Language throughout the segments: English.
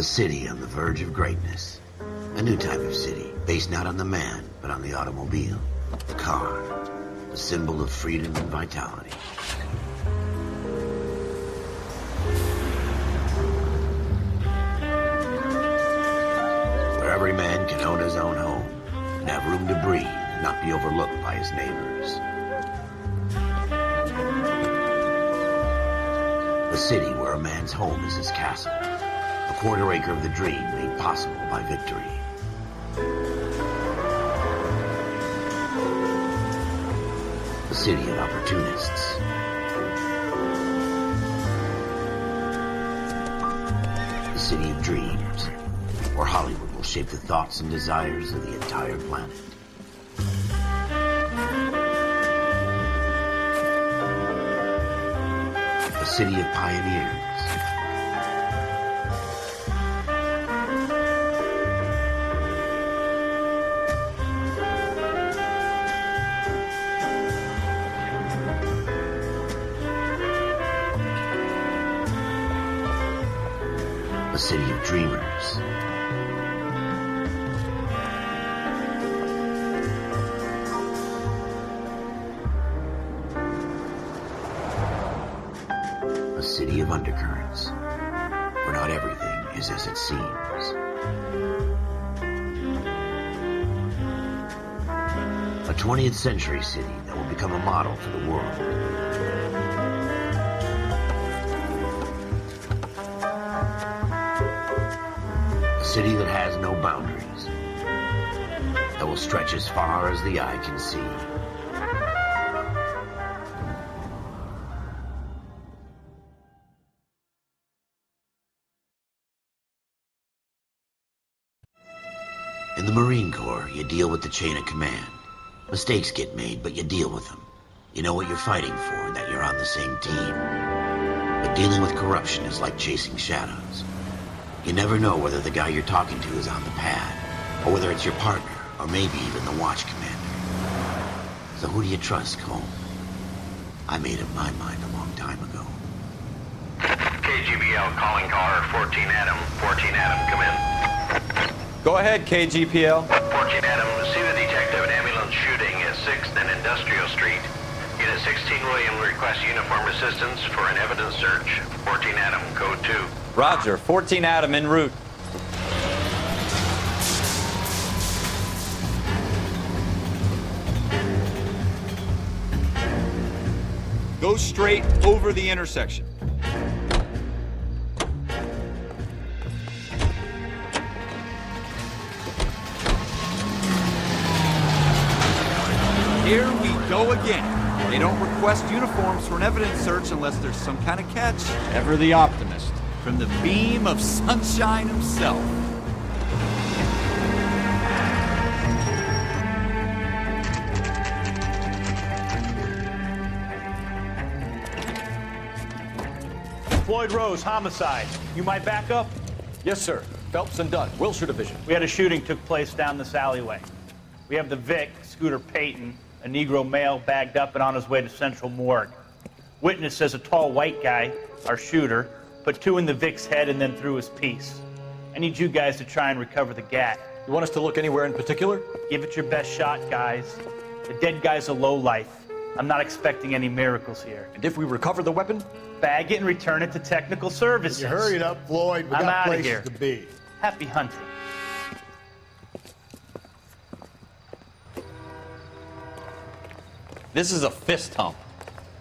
city on the verge of greatness. A new type of city, based not on the man, but on the automobile. The car. The symbol of freedom and vitality. Where every man can own his own home, and have room to breathe, and not be overlooked by his neighbors. A city where a man's home is his castle. A quarter acre of the dream made possible by victory. A city of opportunists. A city of dreams, where Hollywood will shape the thoughts and desires of the entire planet. A city of pioneers. A city of dreamers. A city of undercurrents, where not everything is as it seems. A 20th century city that will become a model for the world. A city that has no boundaries, that will stretch as far as the eye can see. In the Marine Corps, you deal with the chain of command. Mistakes get made, but you deal with them. You know what you're fighting for and that you're on the same team. But dealing with corruption is like chasing shadows. You never know whether the guy you're talking to is on the pad, or whether it's your partner, or maybe even the watch commander. So who do you trust, Cole? I made up my mind a long time ago. KGBL calling caller 14 Adam. 14 Adam, come in. Go ahead, KGPL. 14 Adam, see the detective an ambulance shooting at 6th and Industrial Street. Unit 16 William requests uniform assistance for an evidence search. 14 Adam, code 2. Roger, 14 Adam en route. Go straight over the intersection. Here we go again. They don't request uniforms for an evidence search unless there's some kind of catch. Ever the optimist. From the beam of sunshine himself. Floyd Rose, homicide. You might back up? Yes, sir. Phelps and Dunn, Wilshire Division. We had a shooting took place down this alleyway. We have the Vic, Scooter Payton, a Negro male bagged up and on his way to Central Morgue. Witness says a tall white guy, our shooter, put 2 in the Vic's head and then threw his piece. I need you guys to try and recover the gat. You want us to look anywhere in particular? Give it your best shot, guys. The dead guy's a lowlife. I'm not expecting any miracles here. And if we recover the weapon? Bag it and return it to technical services. You hurry it up, Floyd. We I'm got outta places here. to be. Happy hunting. This is a fist hump.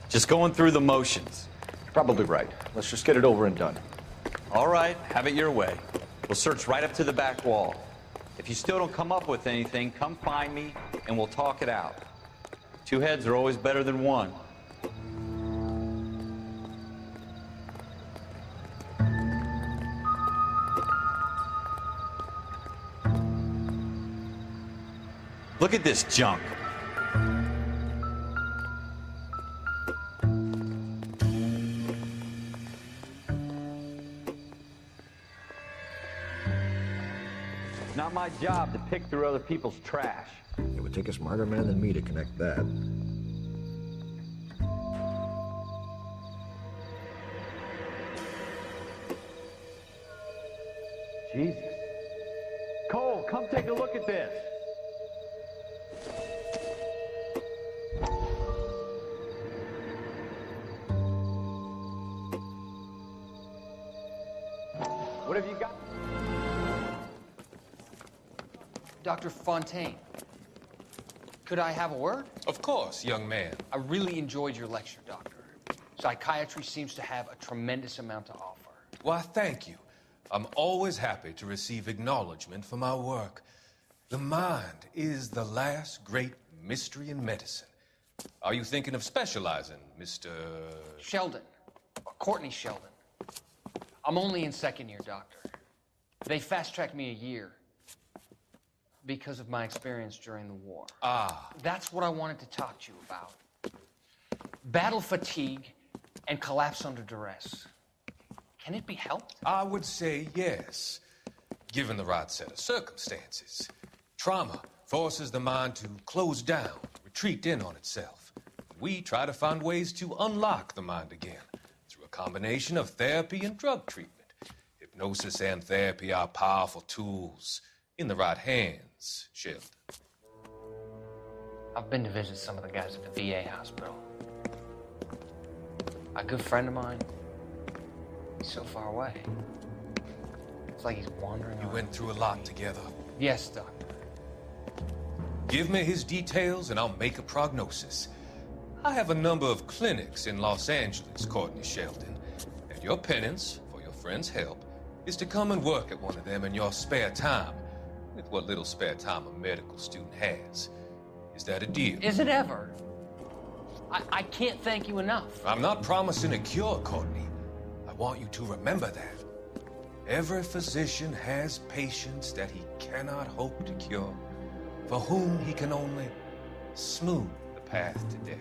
Just going through the motions. Probably right. Let's just get it over and done. All right, have it your way. We'll search right up to the back wall. If you still don't come up with anything, come find me and we'll talk it out. 2 heads are always better than 1. Look at this junk. Not my job to pick through other people's trash. It would take a smarter man than me to connect that. Jesus. Cole, come take a look at this. What have you got? Dr. Fontaine, could I have a word? Of course, young man. I really enjoyed your lecture, Doctor. Psychiatry seems to have a tremendous amount to offer. Why, thank you. I'm always happy to receive acknowledgement for my work. The mind is the last great mystery in medicine. Are you thinking of specializing, Mr. Sheldon, Courtney Sheldon. I'm only in second year, Doctor. They fast-tracked me a year because of my experience during the war. Ah. That's what I wanted to talk to you about. Battle fatigue and collapse under duress. Can it be helped? I would say yes, given the right set of circumstances. Trauma forces the mind to close down, retreat in on itself. We try to find ways to unlock the mind again through a combination of therapy and drug treatment. Hypnosis and therapy are powerful tools in the right hands, Sheldon. I've been to visit some of the guys at the VA hospital. A good friend of mine, he's so far away. It's like he's wandering You around. went through a lot together. Yes, Doctor. Give me his details and I'll make a prognosis. I have a number of clinics in Los Angeles, Courtney Sheldon, and your penance for your friend's help is to come and work at one of them in your spare time, with what little spare time a medical student has. Is that a deal? Is it ever? I can't thank you enough. I'm not promising a cure, Courtney. I want you to remember that. Every physician has patients that he cannot hope to cure, for whom he can only smooth the path to death.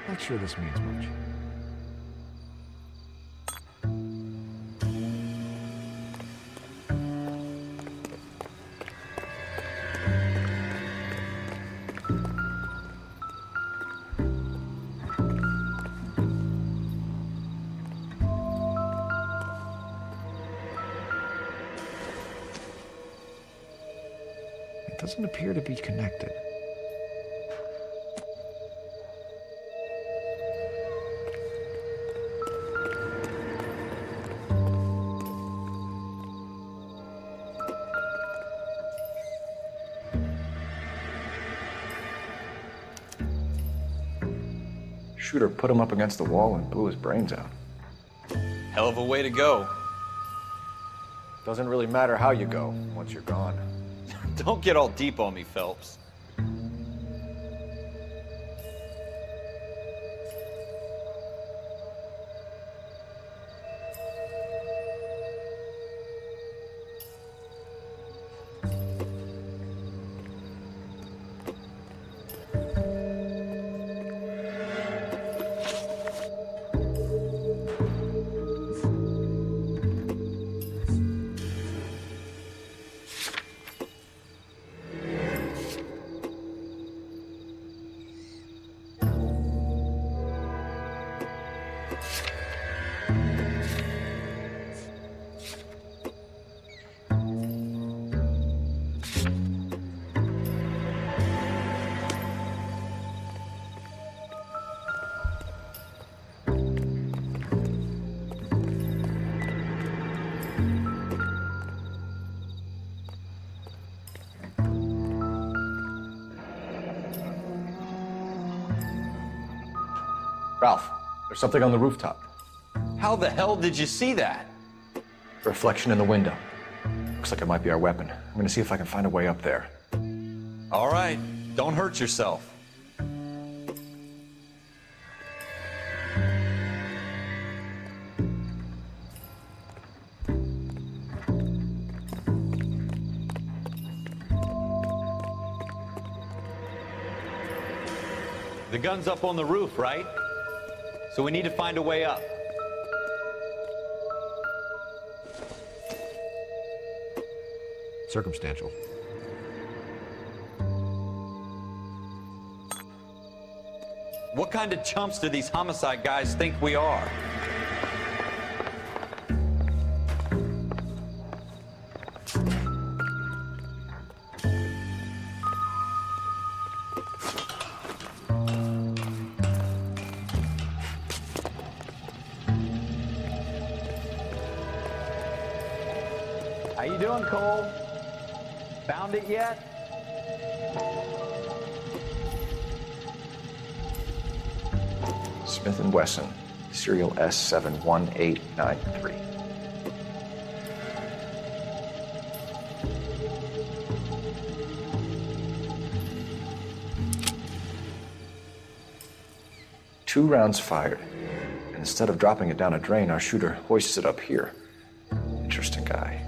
Not sure this means much. It doesn't appear to be connected. Shooter put him up against the wall and blew his brains out. Hell of a way to go. Doesn't really matter how you go once you're gone. Don't get all deep on me, Phelps. Ralph, there's something on the rooftop. How the hell did you see that? Reflection in the window. Looks like it might be our weapon. I'm gonna see if I can find a way up there. All right, don't hurt yourself. The gun's up on the roof, right? So we need to find a way up. Circumstantial. What kind of chumps do these homicide guys think we are? How you doing, Cole? Found it yet? Smith & Wesson, serial S71893. Two rounds fired. And instead of dropping it down a drain, our shooter hoists it up here. Interesting guy.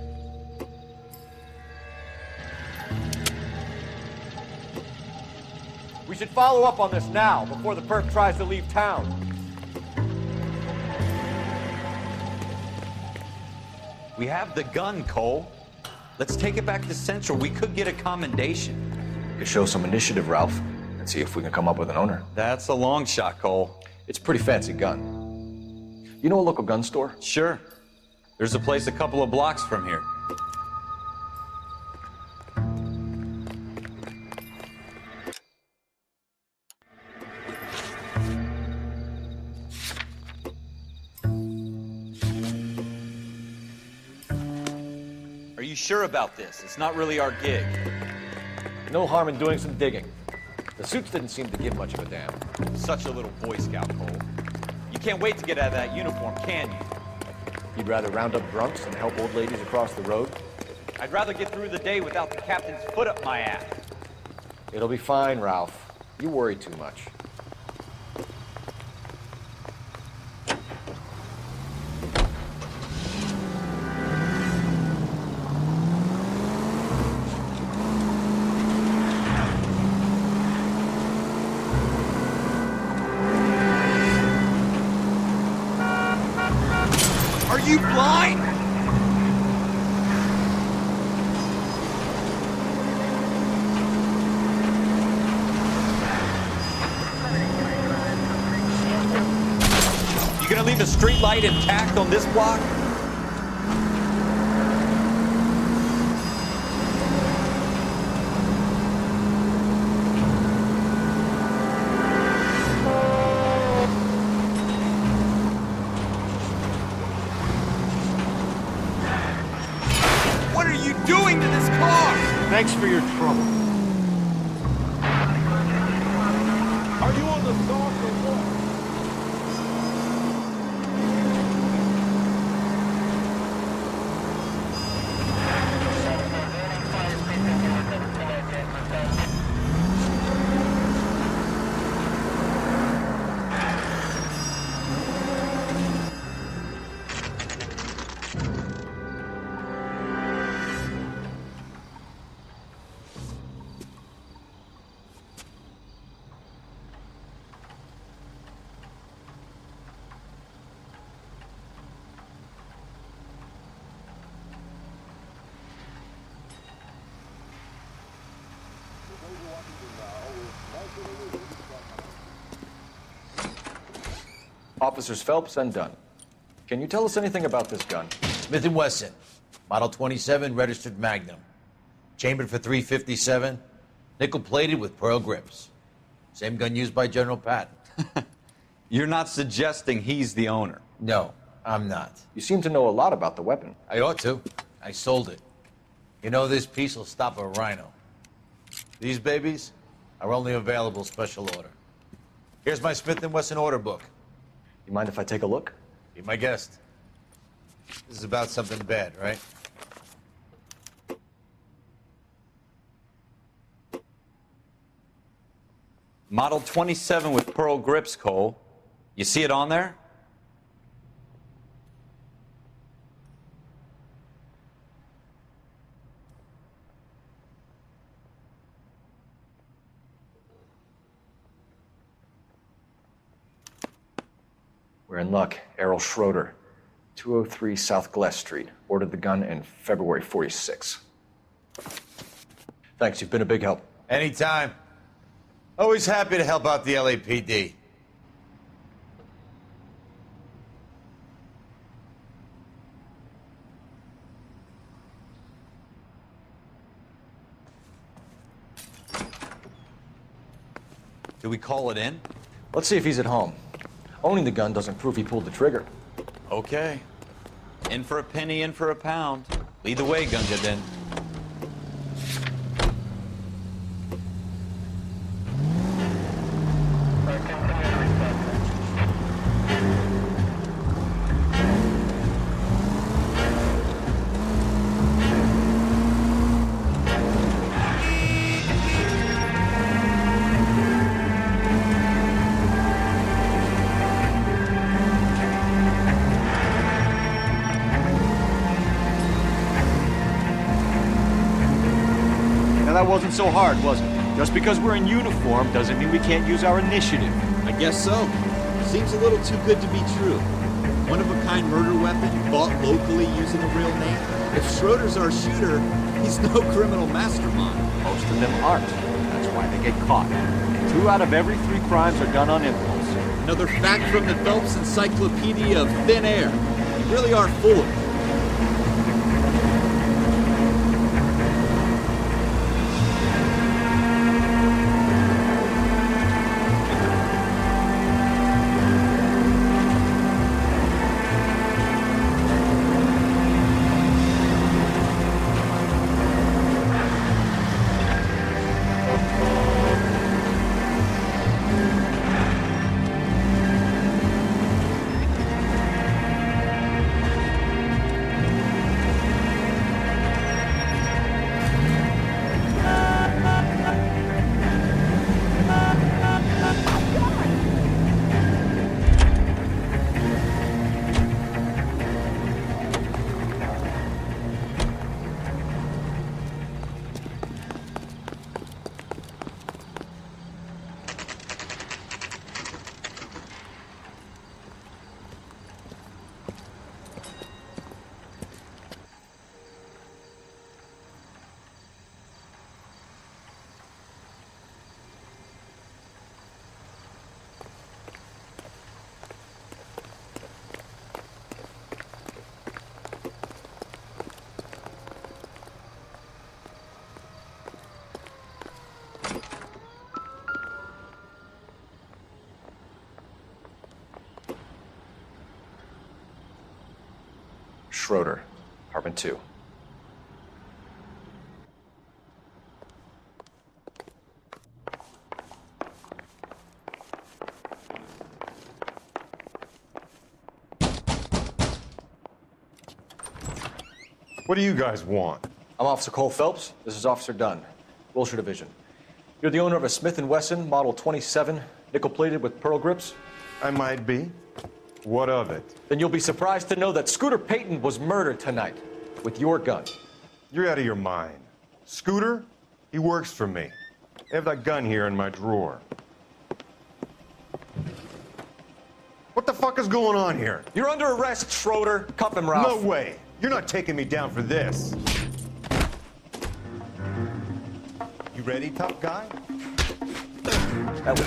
We should follow up on this now, before the perp tries to leave town. We have the gun, Cole. Let's take it back to Central. We could get a commendation. We could show some initiative, Ralph, and see if we can come up with an owner. That's a long shot, Cole. It's a pretty fancy gun. You know a local gun store? Sure. There's a place a couple of blocks from here. Are you sure about this? It's not really our gig. No harm in doing some digging. The suits didn't seem to give much of a damn. Such a little Boy Scout, Cole. You can't wait to get out of that uniform, can you? You'd rather round up drunks than help old ladies across the road? I'd rather get through the day without the captain's foot up my ass. It'll be fine, Ralph. You worry too much. Are you blind? You gonna leave the street light intact on this block? What are you doing to this car? Thanks for your trouble. Are you on the stalk or what? Officers Phelps and Dunn. Can you tell us anything about this gun? Smith & Wesson, Model 27, registered Magnum. Chambered for .357, nickel-plated with pearl grips. Same gun used by General Patton. You're not suggesting he's the owner. No, I'm not. You seem to know a lot about the weapon. I ought to. I sold it. You know, this piece will stop a rhino. These babies are only available special order. Here's my Smith & Wesson order book. You mind if I take a look? Be my guest. This is about something bad, right? Model 27 with pearl grips, Cole. You see it on there? We're in luck. Errol Schroeder, 203 South Glass Street. Ordered the gun in February 46. Thanks, you've been a big help. Anytime. Always happy to help out the LAPD. Do we call it in? Let's see if he's at home. Owning the gun doesn't prove he pulled the trigger. Okay. In for a penny, in for a pound. Lead the way, Gunga, then. That wasn't so hard, was it? Just because we're in uniform doesn't mean we can't use our initiative. I guess so. Seems a little too good to be true. One-of-a-kind murder weapon bought locally using a real name. If Schroeder's our shooter, he's no criminal mastermind. Most of them aren't. That's why they get caught. 2 out of every 3 crimes are done on impulse. Another fact from the Phelps Encyclopedia of Thin Air. You really are full of it. Schroeder, apartment 2. What do you guys want? I'm Officer Cole Phelps. This is Officer Dunn, Wilshire Division. You're the owner of a Smith & Wesson Model 27, nickel-plated with pearl grips? I might be. What of it? Then you'll be surprised to know that Scooter Payton was murdered tonight with your gun. You're out of your mind. Scooter? He works for me. I have that gun here in my drawer. What the fuck is going on here? You're under arrest, Schroeder. Cuff him, Ralph. No way. You're not taking me down for this. You ready, tough guy? That was...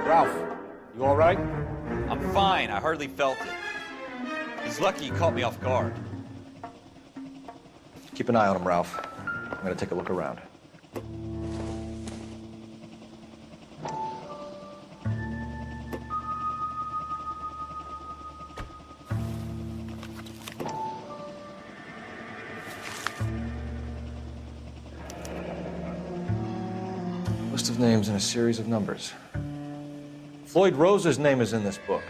Ralph, you all right? I'm fine. I hardly felt it. He's lucky he caught me off guard. Keep an eye on him, Ralph. I'm gonna take a look around. List of names and a series of numbers. Floyd Rose's name is in this book.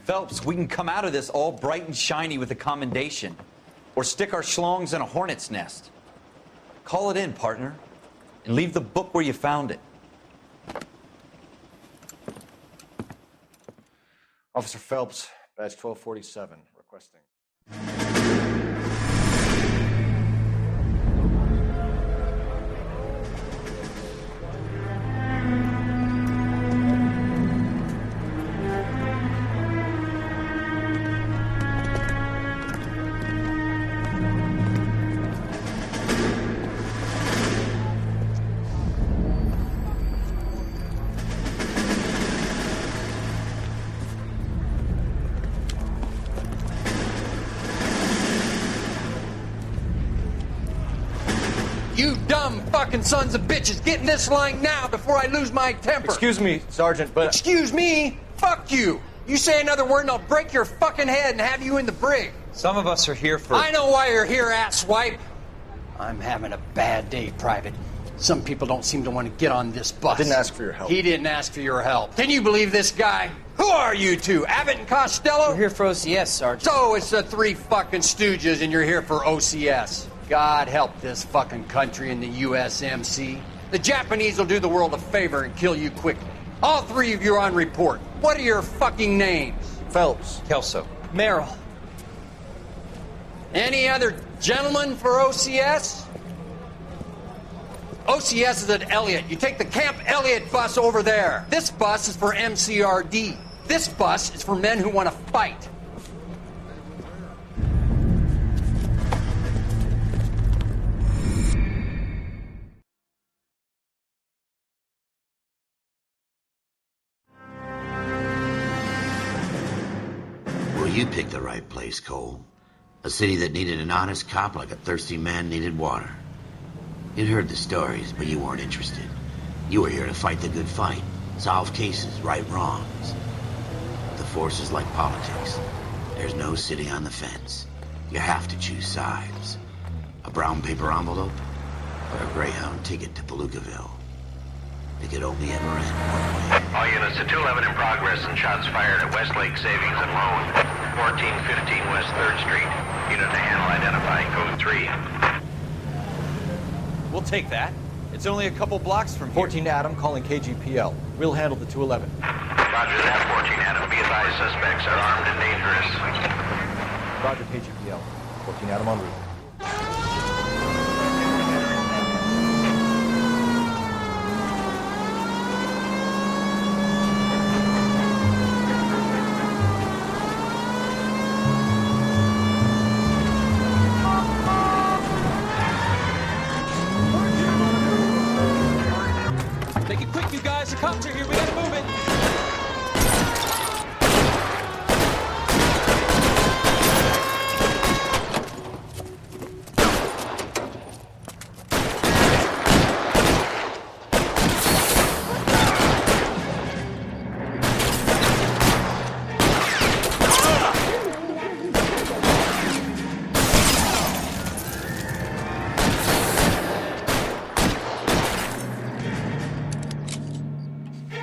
Phelps, we can come out of this all bright and shiny with a commendation. Or stick our schlongs in a hornet's nest. Call it in, partner. And leave the book where you found it. Officer Phelps, Badge 1247, requesting. You dumb fucking sons of bitches, get in this line now before I lose my temper. Excuse me, Sergeant, but... Excuse me? Fuck you. You say another word and I'll break your fucking head and have you in the brig. Some of us are here for... I know why you're here, asswipe. I'm having a bad day, Private. Some people don't seem to want to get on this bus. I didn't ask for your help. He didn't ask for your help. Can you believe this guy? Who are you two? Abbott and Costello? We're here for OCS, Sergeant. So it's the three fucking stooges and you're here for OCS. God help this fucking country and the USMC. The Japanese will do the world a favor and kill you quickly. All three of you are on report. What are your fucking names? Phelps. Kelso. Merrill. Any other gentlemen for OCS? OCS is at Elliott. You take the Camp Elliott bus over there. This bus is for MCRD. This bus is for men who want to fight. Well, you picked the right place, Cole. A city that needed an honest cop like a thirsty man needed water. You'd heard the stories, but you weren't interested. You were here to fight the good fight, solve cases, right wrongs. The force is like politics. There's no sitting on the fence. You have to choose sides. A brown paper envelope or a Greyhound ticket to Palookaville. It could only ever end one way. All units to 211 in progress and shots fired at Westlake Savings and Loan, 1415 West 3rd Street. Unit to handle identifying code 3. We'll take that. It's only a couple blocks from here. 14 Adam calling KGPL. We'll handle the 211. Roger that, 14 Adam. Be advised, suspects are armed and dangerous. Roger, KGPL. 14 Adam en route. Make it quick, you guys. The cops are here. We gotta move it.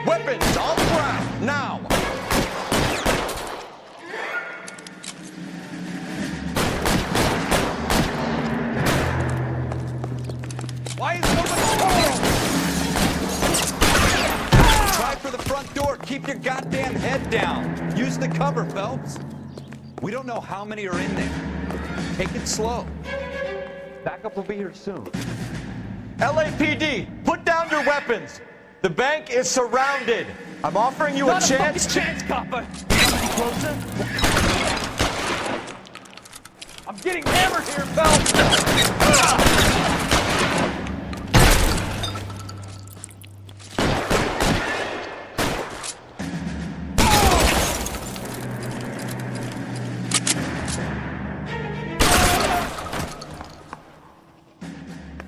Weapons on the ground, now! Why is nobody home? Try for the front door. Keep your goddamn head down. Use the cover, Phelps. We don't know how many are in there. Take it slow. Backup will be here soon. LAPD, put down your weapons! The bank is surrounded. I'm offering you a chance to... chance, copper. Closer. I'm getting hammered here, Phelps.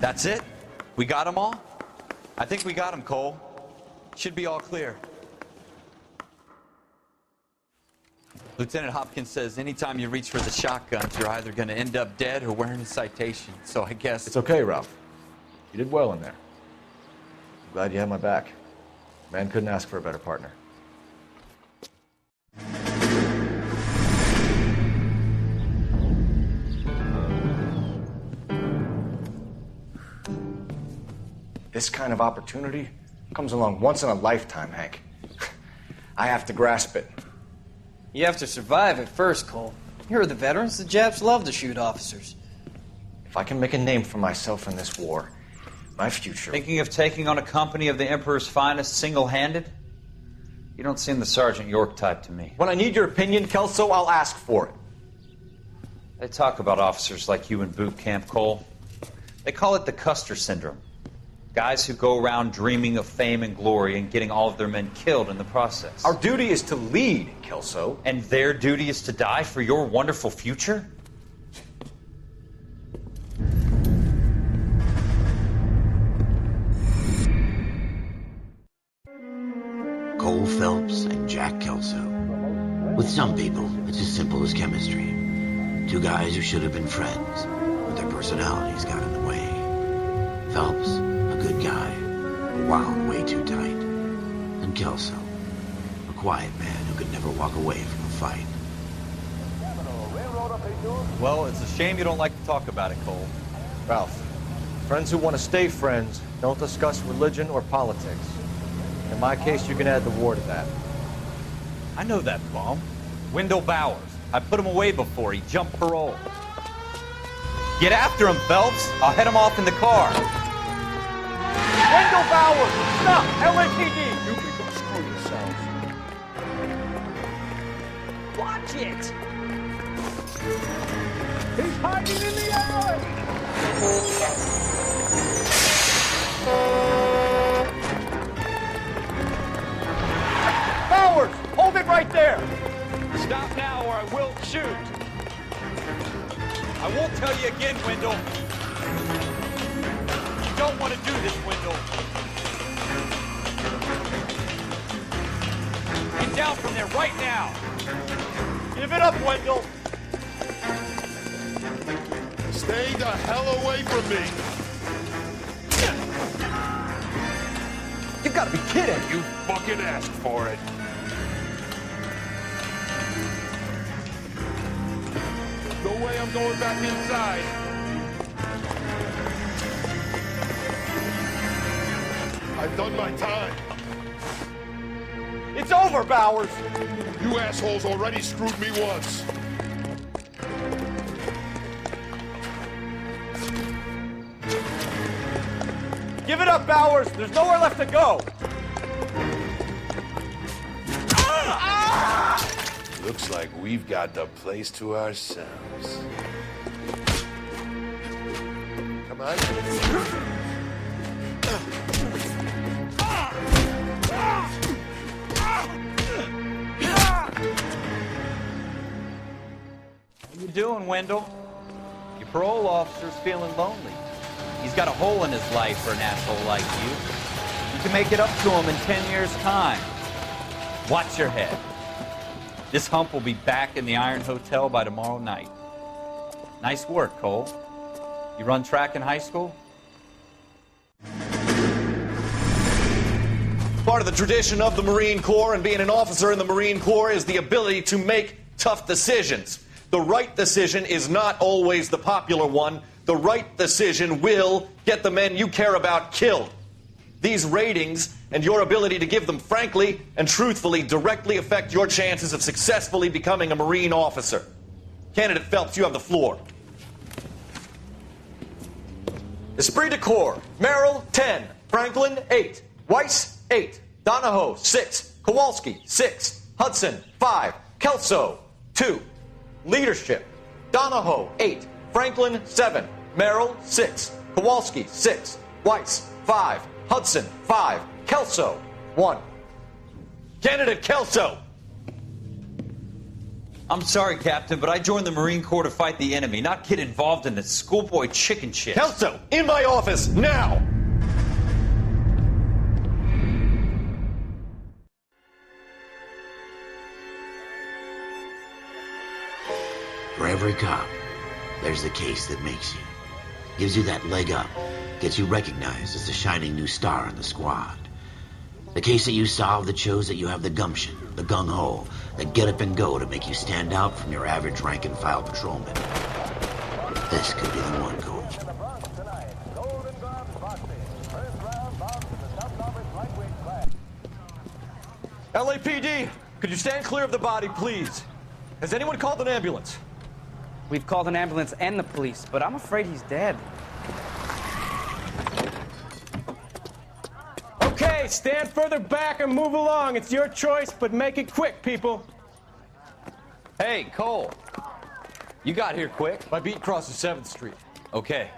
That's it? We got them all? I think we got them, Cole. Should be all clear. Lieutenant Hopkins says anytime you reach for the shotguns, you're either going to end up dead or wearing a citation. So I guess... It's okay, Ralph. You did well in there. I'm glad you had my back. Man couldn't ask for a better partner. This kind of opportunity comes along once in a lifetime, Hank. I have to grasp it. You have to survive at first, Cole. Here are the veterans. The Japs love to shoot officers. If I can make a name for myself in this war, my future... Thinking of taking on a company of the Emperor's finest single-handed? You don't seem the Sergeant York type to me. When I need your opinion, Kelso, I'll ask for it. They talk about officers like you in boot camp, Cole. They call it the Custer syndrome. Guys who go around dreaming of fame and glory and getting all of their men killed in the process. Our duty is to lead, Kelso. And their duty is to die for your wonderful future? Cole Phelps and Jack Kelso. With some people, it's as simple as chemistry. Two guys who should have been friends, but their personalities got in the way. Phelps, a good guy, but wound way too tight. And Kelso, a quiet man who could never walk away from a fight. Well, it's a shame you don't like to talk about it, Cole. Ralph, friends who want to stay friends don't discuss religion or politics. In my case, you can add the war to that. I know that bum. Wendell Bowers. I put him away before he jumped parole. Get after him, Phelps. I'll head him off in the car. Wendell Bowers! Stop! LAPD! You can go screw yourselves. Watch it! He's hiding in the alley! Bowers! Hold it right there! Stop now or I will shoot. I won't tell you again, Wendell. You don't want to do this, Wendell. Get down from there right now. Give it up, Wendell! Stay the hell away from me! You've got to be kidding! You fucking asked for it. No way I'm going back inside. I've done my time. It's over, Bowers! You assholes already screwed me once. Give it up, Bowers! There's nowhere left to go! Looks like we've got the place to ourselves. Come on. How you doing, Wendell? Your parole officer's feeling lonely. He's got a hole in his life for an asshole like you. You can make it up to him in 10 years' time. Watch your head. This hump will be back in the Iron Hotel by tomorrow night. Nice work, Cole. You run track in high school? Part of the tradition of the Marine Corps and being an officer in the Marine Corps is the ability to make tough decisions. The right decision is not always the popular one. The right decision will get the men you care about killed. These ratings and your ability to give them frankly and truthfully directly affect your chances of successfully becoming a Marine officer. Candidate Phelps, you have the floor. Esprit de Corps, Merrill, 10. Franklin, 8. Weiss, 8. Donahoe, 6. Kowalski, 6. Hudson, 5. Kelso, 2. Leadership, Donahoe, 8. Franklin, 7. Merrill, 6. Kowalski, 6. Weiss, 5. Hudson, 5. Kelso, 1. Candidate Kelso! I'm sorry, Captain, but I joined the Marine Corps to fight the enemy, not get involved in this schoolboy chicken shit. Kelso, in my office, now! For every cop, there's the case that makes you. Gives you that leg up. Gets you recognized as the shining new star in the squad. The case that you solve that shows that you have the gumption, the gung-ho, the get up and go to make you stand out from your average rank-and-file patrolman. This could be the one, Cole. LAPD, Could you stand clear of the body, please? Has anyone called an ambulance? We've called an ambulance and the police, but I'm afraid he's dead. Okay, stand further back and move along. It's your choice, but make it quick, people. Hey, Cole. You got here quick. My beat crosses 7th Street. Okay.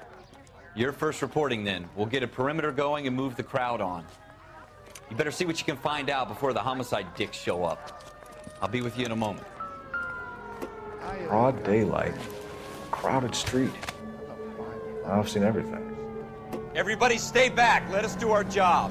You're first reporting then. We'll get a perimeter going and move the crowd on. You better see what you can find out before the homicide dicks show up. I'll be with you in a moment. Broad daylight. Crowded street. I've seen everything. Everybody stay back. Let us do our job.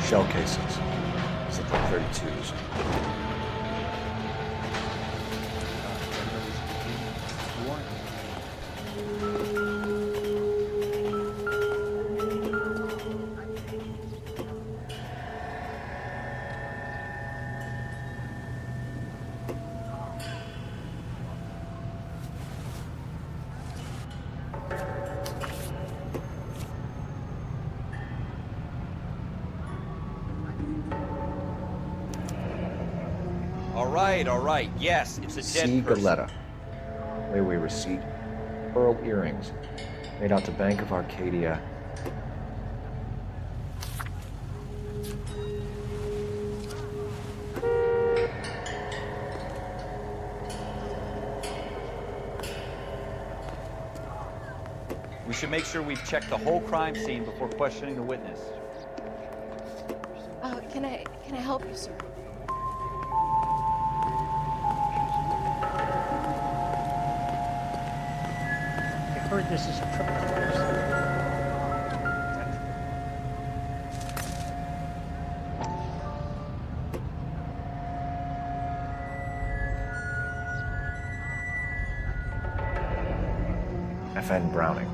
Shell cases. Look like 32s. All right. Yes, it's a dead person. Galetta. Layaway receipt. Pearl earrings. Made out to Bank of Arcadia. We should make sure we've checked the whole crime scene before questioning the witness. Can I help you, sir? I heard this is a triple cross. FN Browning.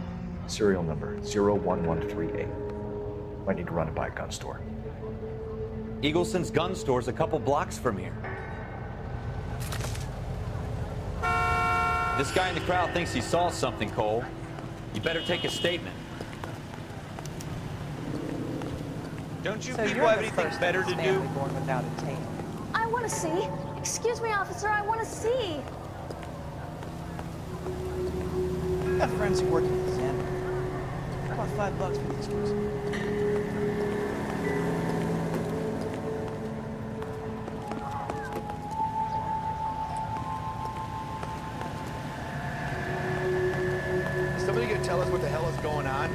Serial number 01138. Might need to run it by a gun store. Eagleson's gun store's a couple blocks from here. This guy in the crowd thinks he saw something, Cole. You better take a statement. Don't you people have anything better to do? Born without a tail. I want to see. Excuse me, officer, I want to see. I got friends who work at the Zen. How about $5 for these ones? Is somebody gonna tell us what the hell is going on?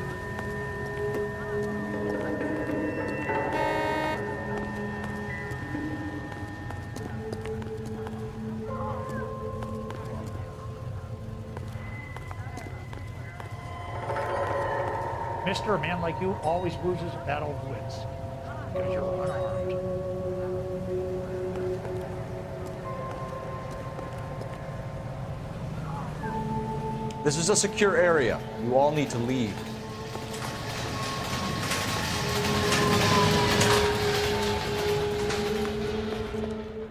Mister, a man like you always loses a battle of wits. Because you're unarmed. This is a secure area. You all need to leave.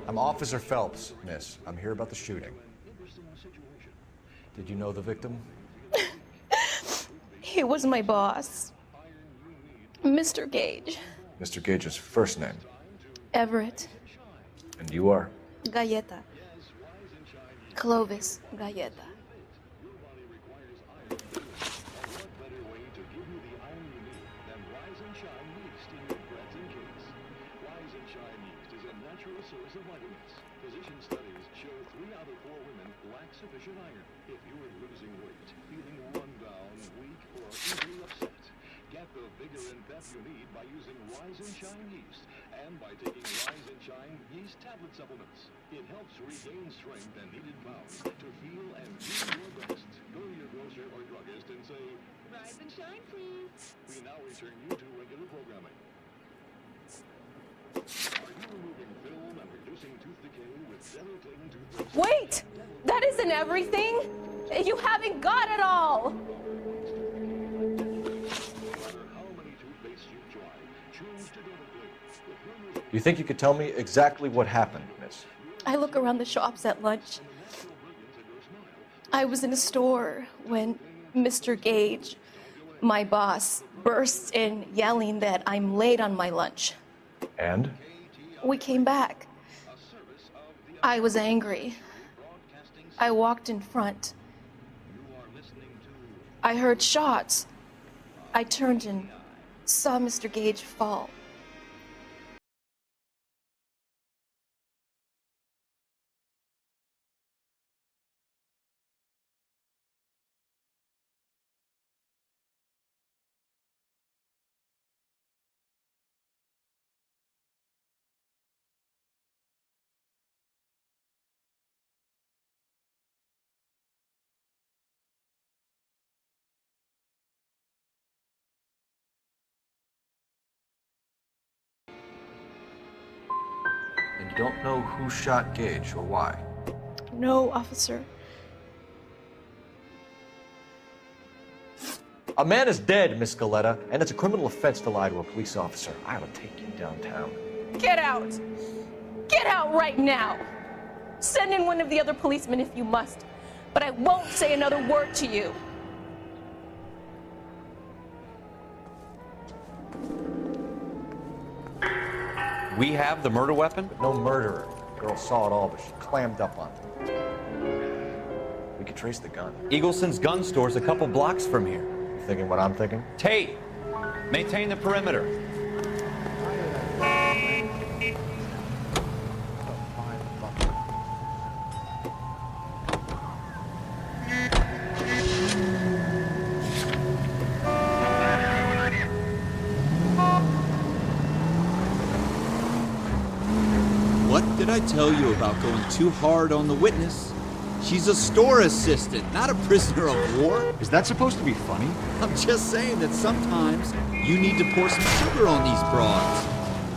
I'm Officer Phelps, miss. I'm here about the shooting. Did you know the victim? He was my boss. Mr. Gage. Mr. Gage's first name. Everett. And you are? Galleta. Clovis Galleta. a natural source of vitamins. Physician studies show 3 out of 4 women lack sufficient iron. If you're losing weight, feeling run down, weak, or easily upset, get the vigor and pep you need by using Rise and Shine yeast and by taking Rise and Shine yeast tablet supplements. It helps regain strength and needed pounds to feel and do your best. Go to your grocer or druggist and say, Rise and Shine, please. We now return you to regular programming. Are you removing film and reducing tooth decay with Dental toothpaste? Wait! That isn't everything! You haven't got it all! Do you think you could tell me exactly what happened, miss? I look around the shops at lunch. I was in a store when Mr. Gage, my boss, bursts in yelling that I'm late on my lunch. And? We came back. I was angry. I walked in front. I heard shots. I turned and saw Mr. Gage fall. And you don't know who shot Gage or why? No, officer. A man is dead, Miss Galetta, and it's a criminal offense to lie to a police officer. I ought to take you downtown. Get out! Get out right now! Send in one of the other policemen if you must, but I won't say another word to you. We have the murder weapon? No murderer. The girl saw it all, but she clammed up on it. We could trace the gun. Eagleson's gun store's a couple blocks from here. You thinking what I'm thinking? Tate, maintain the perimeter. What did I tell you about going too hard on the witness? She's a store assistant, not a prisoner of war. Is that supposed to be funny? I'm just saying that sometimes you need to pour some sugar on these broads.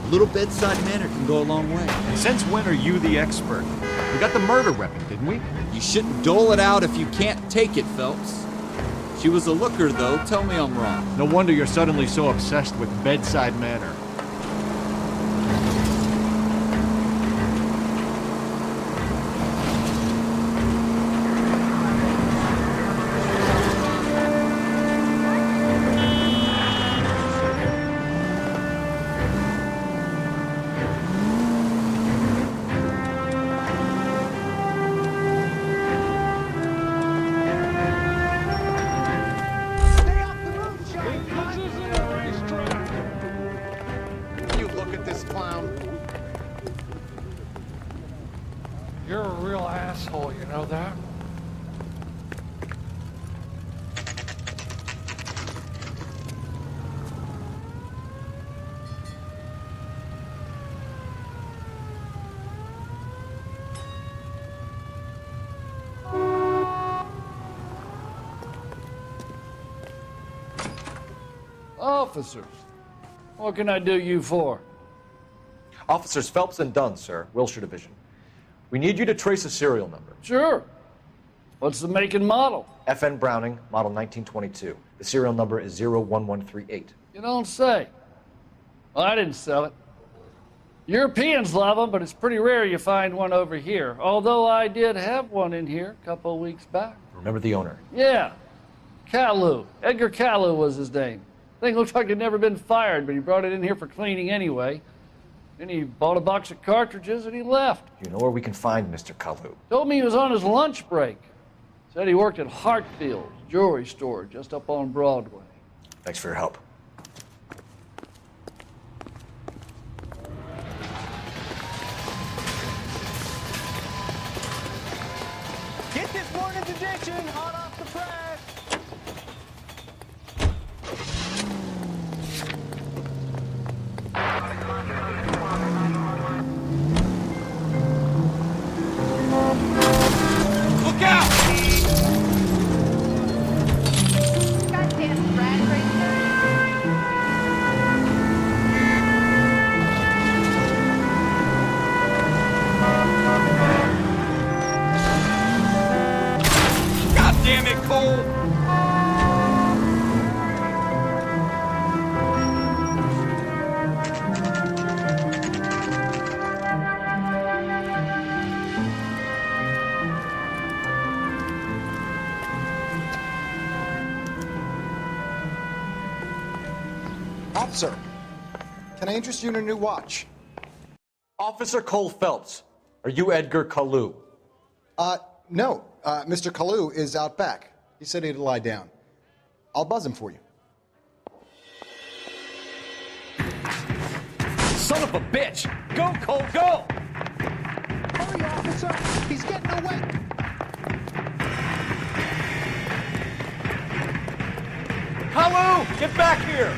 A little bedside manner can go a long way. And since when are you the expert? We got the murder weapon, didn't we? You shouldn't dole it out if you can't take it, Phelps. She was a looker, though. Tell me I'm wrong. No wonder you're suddenly so obsessed with bedside manner. You're a real asshole, you know that? Officers, what can I do you for? Officers Phelps and Dunn, sir, Wilshire Division. We need you to trace a serial number. Sure. What's the make and model? FN Browning, model 1922. The serial number is 01138. You don't say. Well, I didn't sell it. Europeans love them, but it's pretty rare you find one over here. Although I did have one in here a couple of weeks back. Remember the owner? Yeah. Caillou. Edgar Caillou was his name. Thing looks like it'd never been fired, but he brought it in here for cleaning anyway. Then he bought a box of cartridges and he left. You know where we can find Mr. Caillou? Told me he was on his lunch break. Said he worked at Hartfield's jewelry store just up on Broadway. Thanks for your help. Ignition, hot off the press. Look out! Goddamn rat racer. God damn it, Cole! Officer, can I interest you in a new watch? Officer Cole Phelps, are you Edgar Kalu? No. Mr. Kalu is out back. He said he'd lie down. I'll buzz him for you. Son of a bitch! Go, Cole, go! Hurry, officer! He's getting away! Kalu, get back here!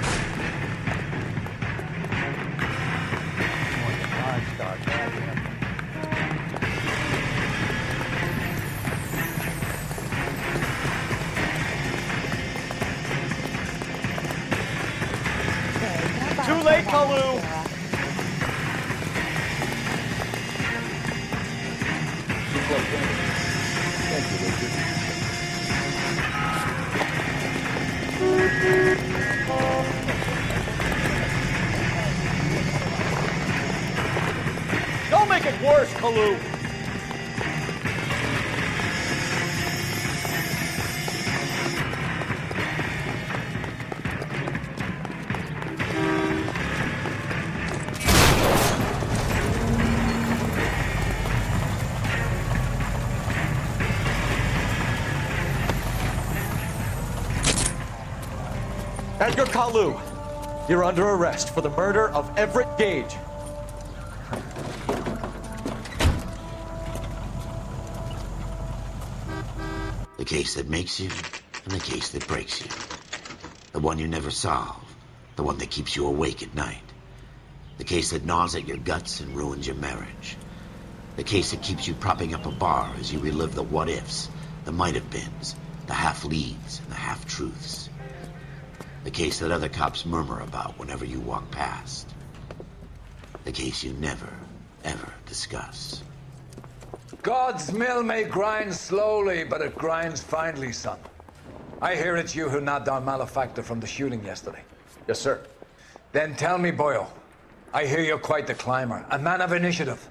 Too late, Kalu! Don't make it worse, Kalu! Edgar Kalu, you're under arrest for the murder of Everett Gage. The case that makes you, and the case that breaks you. The one you never solve, the one that keeps you awake at night. The case that gnaws at your guts and ruins your marriage. The case that keeps you propping up a bar as you relive the what-ifs, the might-have-beens, the half-leads, and the half-truths. The case that other cops murmur about whenever you walk past. The case you never, ever discuss. God's mill may grind slowly, but it grinds finely, son. I hear it's you who nabbed our malefactor from the shooting yesterday. Yes, sir. Then tell me, Boyle, I hear you're quite the climber, a man of initiative.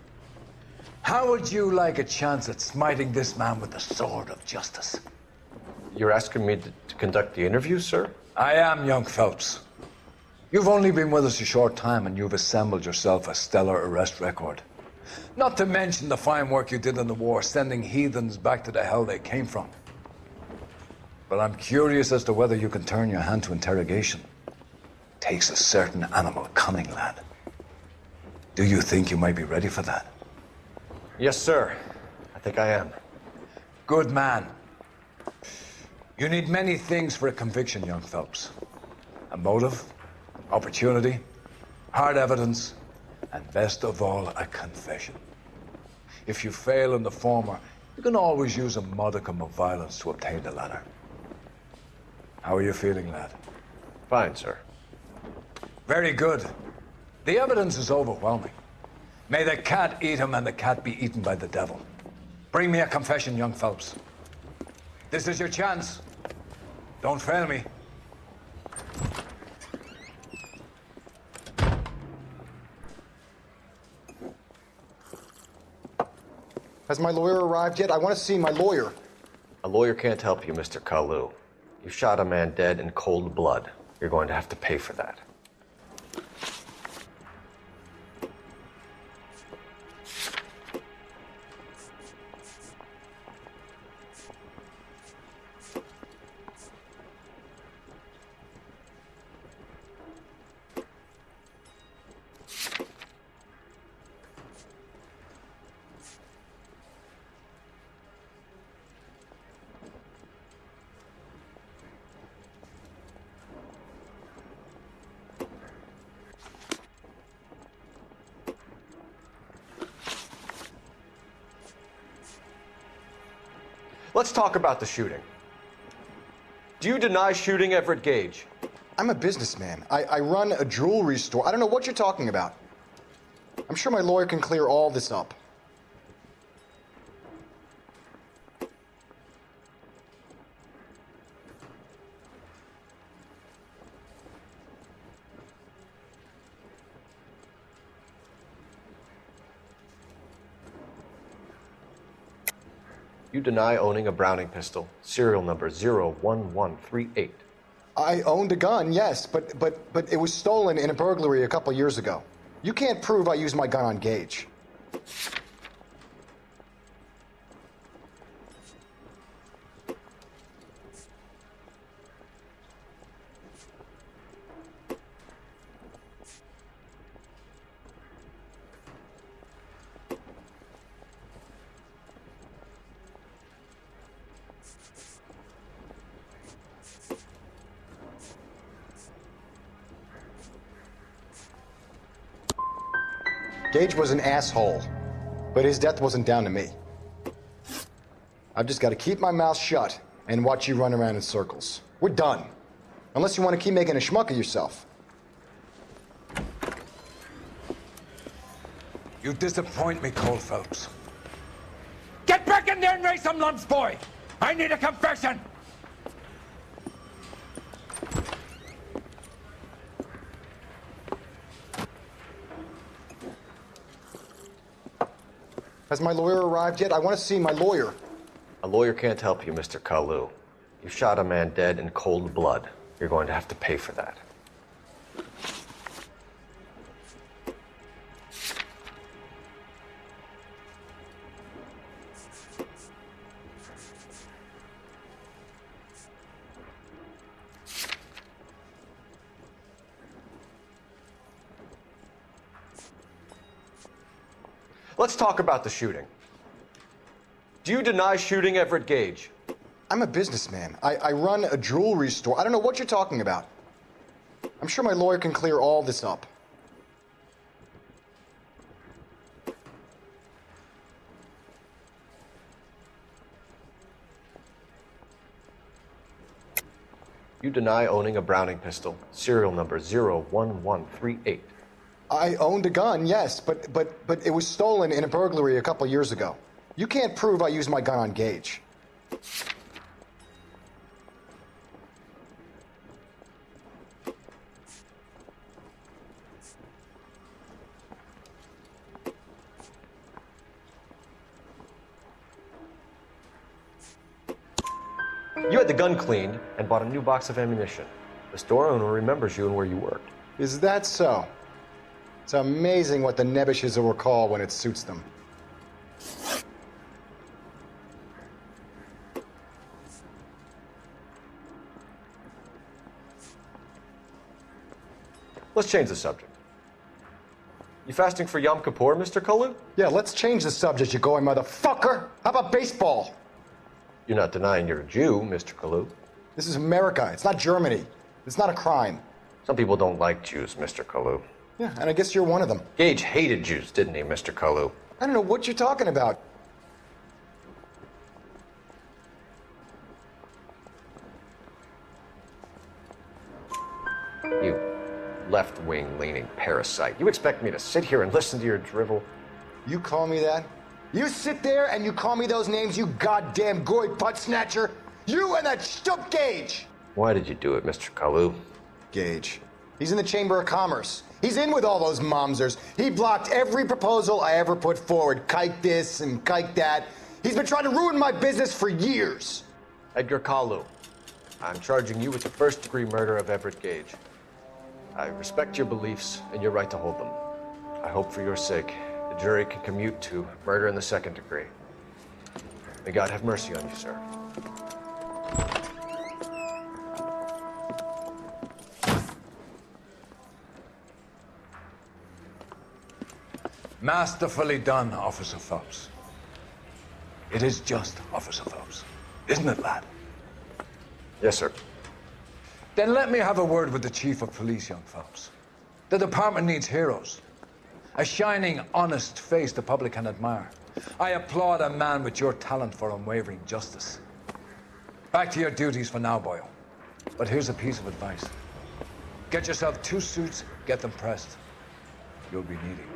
How would you like a chance at smiting this man with the sword of justice? You're asking me to conduct the interview, sir? I am, young Phelps. You've only been with us a short time and you've assembled yourself a stellar arrest record. Not to mention the fine work you did in the war, sending heathens back to the hell they came from. But I'm curious as to whether you can turn your hand to interrogation. Takes a certain animal cunning, lad. Do you think you might be ready for that? Yes, sir. I think I am. Good man. You need many things for a conviction, young Phelps. A motive, opportunity, hard evidence, and best of all, a confession. If you fail in the former, you can always use a modicum of violence to obtain the latter. How are you feeling, lad? Fine, sir. Very good. The evidence is overwhelming. May the cat eat him and the cat be eaten by the devil. Bring me a confession, young Phelps. This is your chance. Don't fail me. Has my lawyer arrived yet? I want to see my lawyer. A lawyer can't help you, Mr. Kalu. You shot a man dead in cold blood. You're going to have to pay for that. Let's talk about the shooting. Do you deny shooting Everett Gage? I'm a businessman. I run a jewelry store. I don't know what you're talking about. I'm sure my lawyer can clear all this up. You deny owning a Browning pistol, serial number 01138. I owned a gun, yes, but it was stolen in a burglary a couple years ago. You can't prove I used my gun on Gage. Gage was an asshole, but his death wasn't down to me. I've just got to keep my mouth shut and watch you run around in circles. We're done. Unless you want to keep making a schmuck of yourself. You disappoint me, Cole Phelps. Get back in there and raise some lumps, boy! I need a confession! Has my lawyer arrived yet? I want to see my lawyer. A lawyer can't help you, Mr. Kalu. You shot a man dead in cold blood. You're going to have to pay for that. Let's talk about the shooting. Do you deny shooting Everett Gage? I'm a businessman. I run a jewelry store. I don't know what you're talking about. I'm sure my lawyer can clear all this up. You deny owning a Browning pistol, serial number 01138. I owned a gun, yes, but it was stolen in a burglary a couple years ago. You can't prove I used my gun on Gage. You had the gun cleaned and bought a new box of ammunition. The store owner remembers you and where you worked. Is that so? It's amazing what the nebbishes will recall when it suits them. Let's change the subject. You fasting for Yom Kippur, Mr. Kalu? Yeah, let's change the subject, you going motherfucker. How about baseball? You're not denying you're a Jew, Mr. Kalu. This is America. It's not Germany. It's not a crime. Some people don't like Jews, Mr. Kalu. Yeah, and I guess you're one of them. Gage hated Jews, didn't he, Mr. Kalu? I don't know what you're talking about. You left-wing leaning parasite. You expect me to sit here and listen to your drivel? You call me that? You sit there and you call me those names, you goddamn goy butt snatcher? You and that shtup Gage! Why did you do it, Mr. Kalu? Gage. He's in the Chamber of Commerce. He's in with all those momsers. He blocked every proposal I ever put forward. Kike this and kike that. He's been trying to ruin my business for years. Edgar Kalu, I'm charging you with the first-degree murder of Everett Gage. I respect your beliefs and your right to hold them. I hope for your sake the jury can commute to murder in the second degree. May God have mercy on you, sir. Masterfully done, Officer Phelps. It is just, Officer Phelps. Isn't it, lad? Yes, sir. Then let me have a word with the Chief of Police, young Phelps. The department needs heroes. A shining, honest face the public can admire. I applaud a man with your talent for unwavering justice. Back to your duties for now, Boyle. But here's a piece of advice. Get yourself 2 suits, get them pressed. You'll be needing them.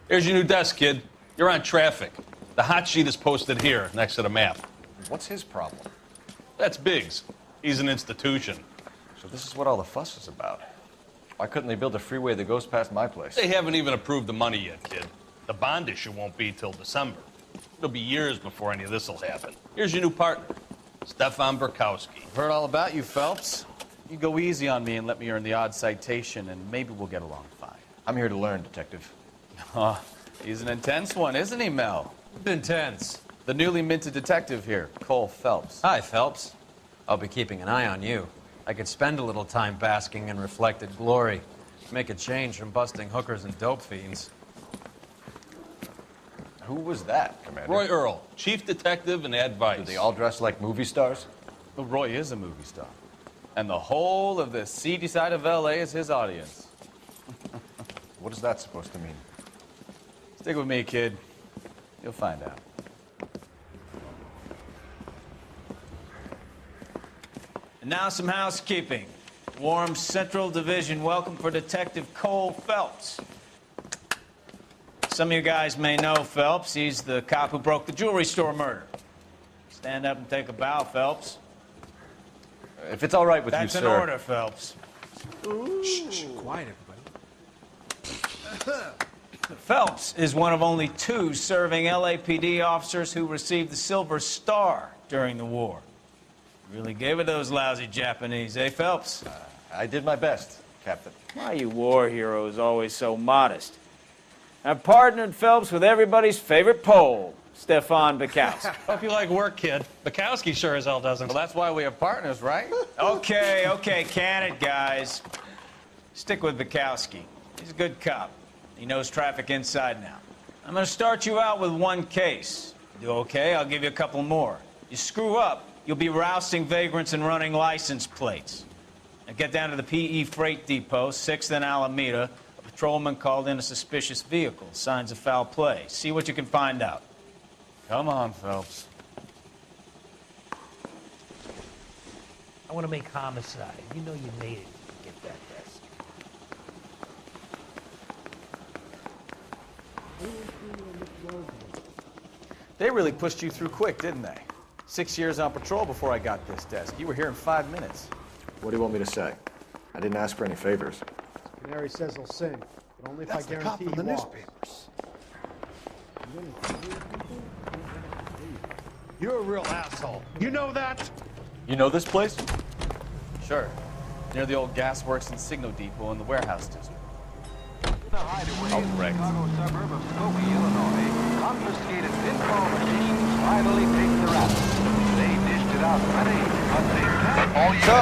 Here's your new desk, kid. You're on traffic. The hot sheet is posted here, next to the map. What's his problem? That's Biggs. He's an institution. So this is what all the fuss is about. Why couldn't they build a freeway that goes past my place? They haven't even approved the money yet, kid. The bond issue won't be till December. It'll be years before any of this will happen. Here's your new partner, Stefan Burkowski. I've heard all about you, Phelps. You go easy on me and let me earn the odd citation, and maybe we'll get along fine. I'm here to learn, Detective. Oh, he's an intense one, isn't he, Mel? Intense. The newly minted detective here, Cole Phelps. Hi, Phelps. I'll be keeping an eye on you. I could spend a little time basking in reflected glory. Make a change from busting hookers and dope fiends. Who was that, Commander? Roy Earl, chief detective and advice. Do they all dress like movie stars? Well, Roy is a movie star. And the whole of the seedy side of L.A. is his audience. What is that supposed to mean? Stick with me, kid. You'll find out. And now some housekeeping. Warm Central Division welcome for Detective Cole Phelps. Some of you guys may know Phelps. He's the cop who broke the jewelry store murder. Stand up and take a bow, Phelps. If it's all right with you, That's sir. an order, Phelps. Shh, quiet, everybody. Phelps is one of only 2 serving LAPD officers who received the Silver Star during the war. Really gave it those lousy Japanese, eh, Phelps? I did my best, Captain. Why are you war heroes always so modest? I've partnered Phelps with everybody's favorite Pole, Stefan Burkowski. Hope you like work, kid. Bukowski sure as hell doesn't. Well, that's why we have partners, right? Okay, can it, guys. Stick with Bukowski. He's a good cop. He knows traffic inside and out. I'm going to start you out with 1 case. You do okay, I'll give you a couple more. You screw up, you'll be rousting vagrants and running license plates. Now get down to the PE Freight Depot, 6th and Alameda. A patrolman called in a suspicious vehicle. Signs of foul play. See what you can find out. Come on, Phelps. I want to make homicide. You know you made it to get that desk. They really pushed you through quick, didn't they? 6 years on patrol before I got this desk. You were here in 5 minutes. What do you want me to say? I didn't ask for any favors. Canary says he'll sing, but only if That's I the cop guarantee from the he walks. newspapers. You're a real asshole. You know that? You know this place? Sure. Near the old gasworks and signal depot in the warehouse district. I'll direct. Chicago suburb of Skokie, Illinois, confiscated pinball machines finally take the rap. They dished it out plenty, but they can't. All So,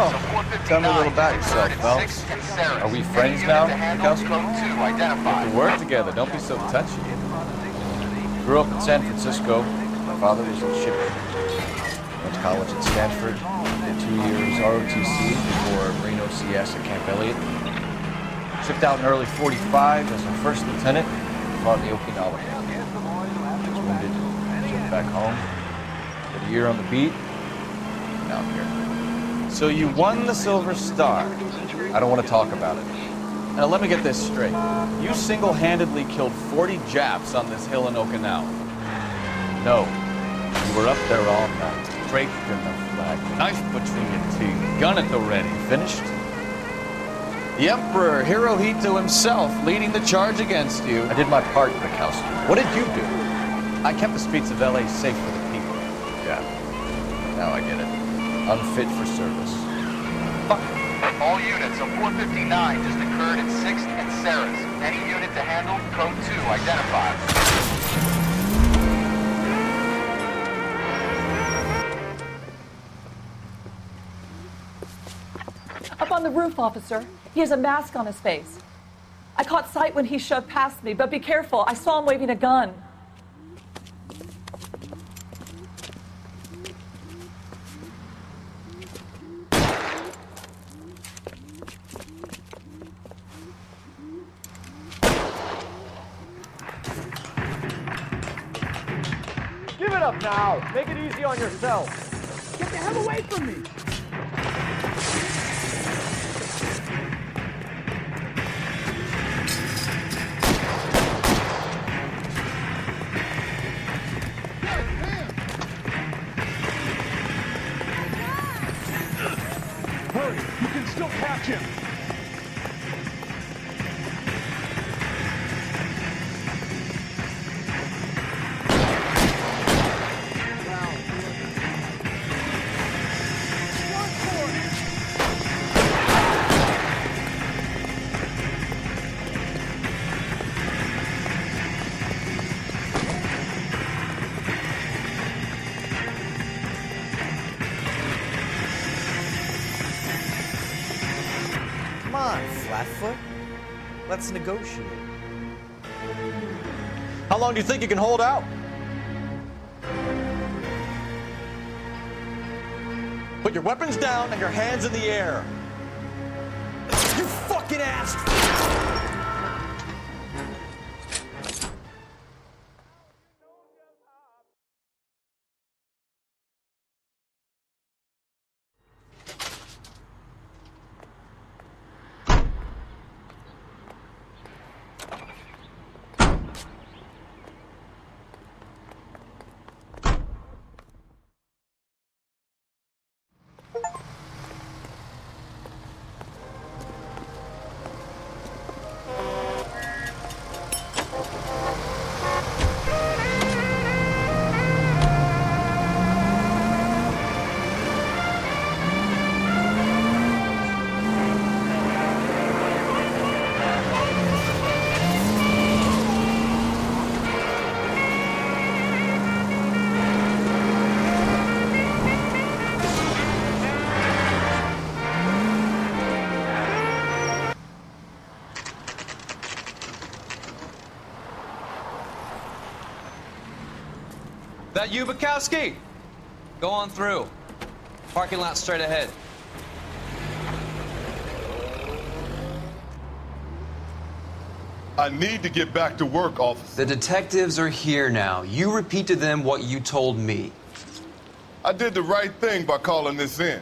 tell me a little about yourself, Phelps. Are we friends now, Bukowski? We have to work together. Don't be so touchy. Grew up in San Francisco. My father was in shipping. Went to college at Stanford. Did 2 years ROTC before Marine OCS at Camp Elliott. Shipped out in early 45 as a first lieutenant. Fought in the Okinawa War. Was wounded. Shipped back home. Did a year on the beat. Now I'm here. So you won the Silver Star. I don't want to talk about it. Now let me get this straight. You single-handedly killed 40 Japs on this hill in Okinawa. No. You were up there all night, draped in the flag, knife between your teeth, gun at the ready. Finished? The Emperor Hirohito himself leading the charge against you. I did my part, Bukowski. What did you do? I kept the streets of LA safe for the people. Yeah. Now I get it. Unfit for service. Fuck. All units, a 459 just occurred at 6th and Sarah's. Any unit to handle, code 2, identified. Up on the roof, officer. He has a mask on his face. I caught sight when he shoved past me, but be careful. I saw him waving a gun. Give it up now. Make it easy on yourself. Get the hell away from me. Hurry, you can still catch him. Come on, Flatfoot. Let's negotiate. How long do you think you can hold out? Put your weapons down and your hands in the air. You fucking ass! That you, Bukowski? Go on through. Parking lot straight ahead. I need to get back to work, officer. The detectives are here now. You repeat to them what you told me. I did the right thing by calling this in.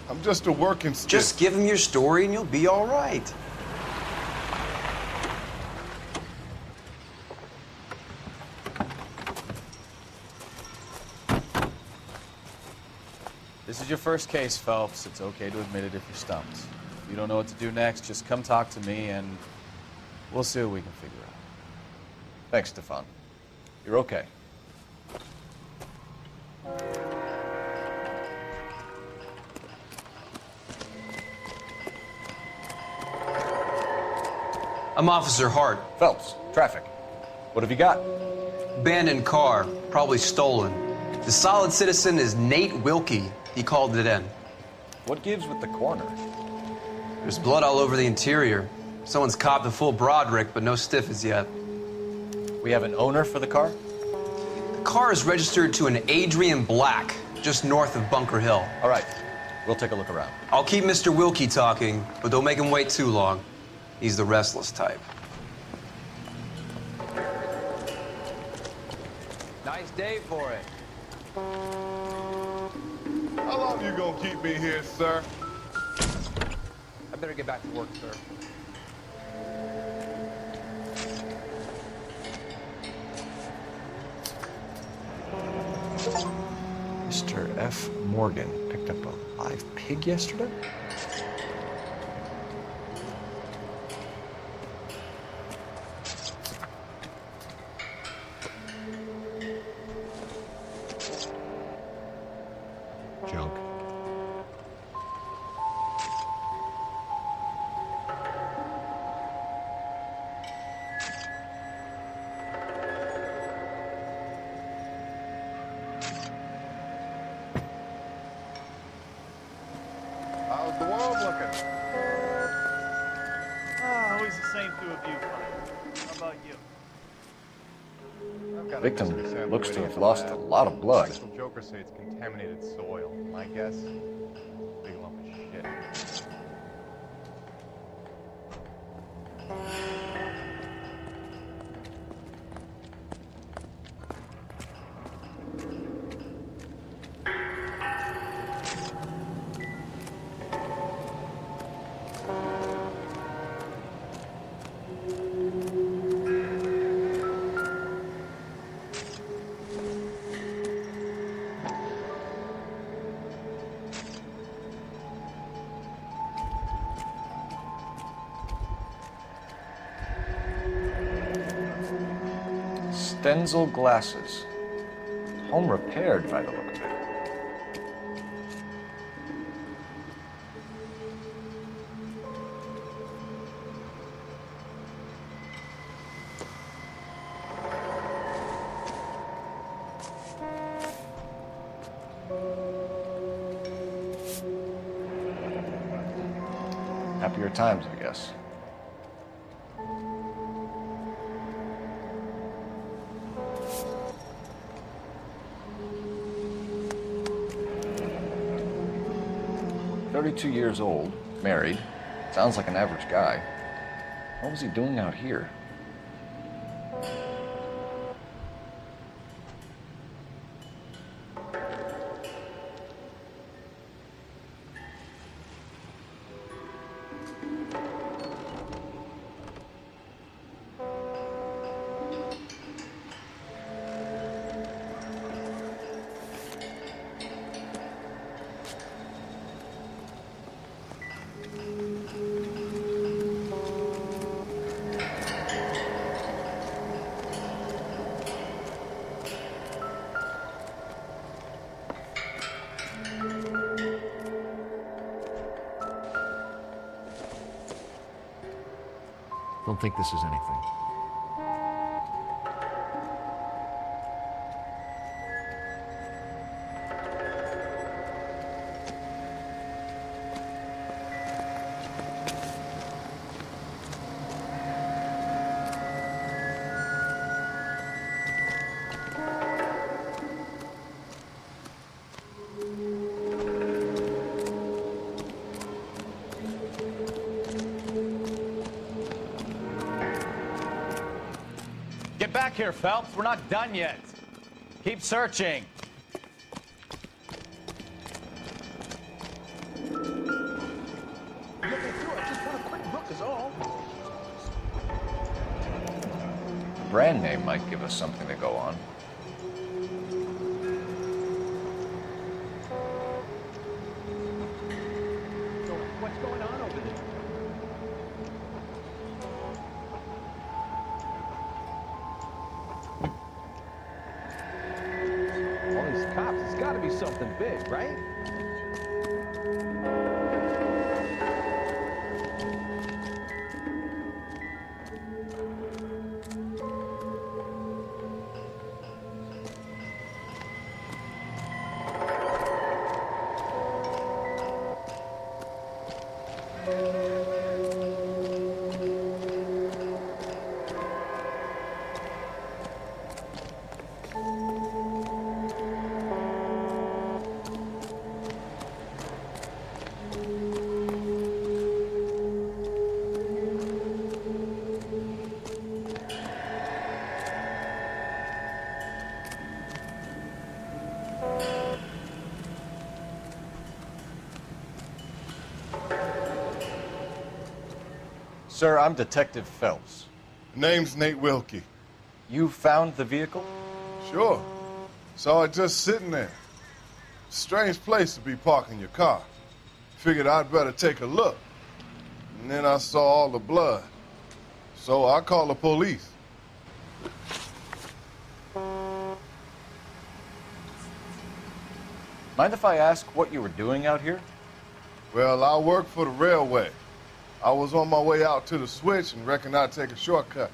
I'm just a working stiff. Just give them your story and you'll be all right. This is your first case, Phelps. It's okay to admit it if you're stumped. If you don't know what to do next, just come talk to me and we'll see what we can figure out. Thanks, Stefan. You're okay. I'm Officer Hart. Phelps, traffic. What have you got? Abandoned car, probably stolen. The solid citizen is Nate Wilkie. He called it in. What gives with the corner? There's blood all over the interior. Someone's copped a full Broderick, but no stiff as yet. We have an owner for the car? The car is registered to an Adrian Black, just north of Bunker Hill. All right, we'll take a look around. I'll keep Mr. Wilkie talking, but don't make him wait too long. He's the restless type. Nice day for it. How long you gonna keep me here, sir? I better get back to work, sir. Mr. F. Morgan picked up a live pig yesterday? How's the world looking? Always the same two of you, Frank. How about you? I've got a Victim mystery sample looks to waiting have at the lost lab. a lot of blood. Some jokers say it's contaminated soil. My guess, big lump of shit. Stenzel glasses. Home repaired by the look of it. Happier times, I guess. "32 years old, married, sounds like an average guy. What was he doing out here?" Don't think this is anything. Get back here, Phelps. We're not done yet. Keep searching. Looking through, I just want a quick look is all. The brand name might give us something to go on. So what's going on over there? All these cops, it's got to be something big, right? Sir, I'm Detective Phelps. Name's Nate Wilkie. You found the vehicle? Sure. Saw it just sitting there. Strange place to be parking your car. Figured I'd better take a look. And then I saw all the blood. So I called the police. Mind if I ask what you were doing out here? Well, I work for the railway. I was on my way out to the switch and reckoned I'd take a shortcut.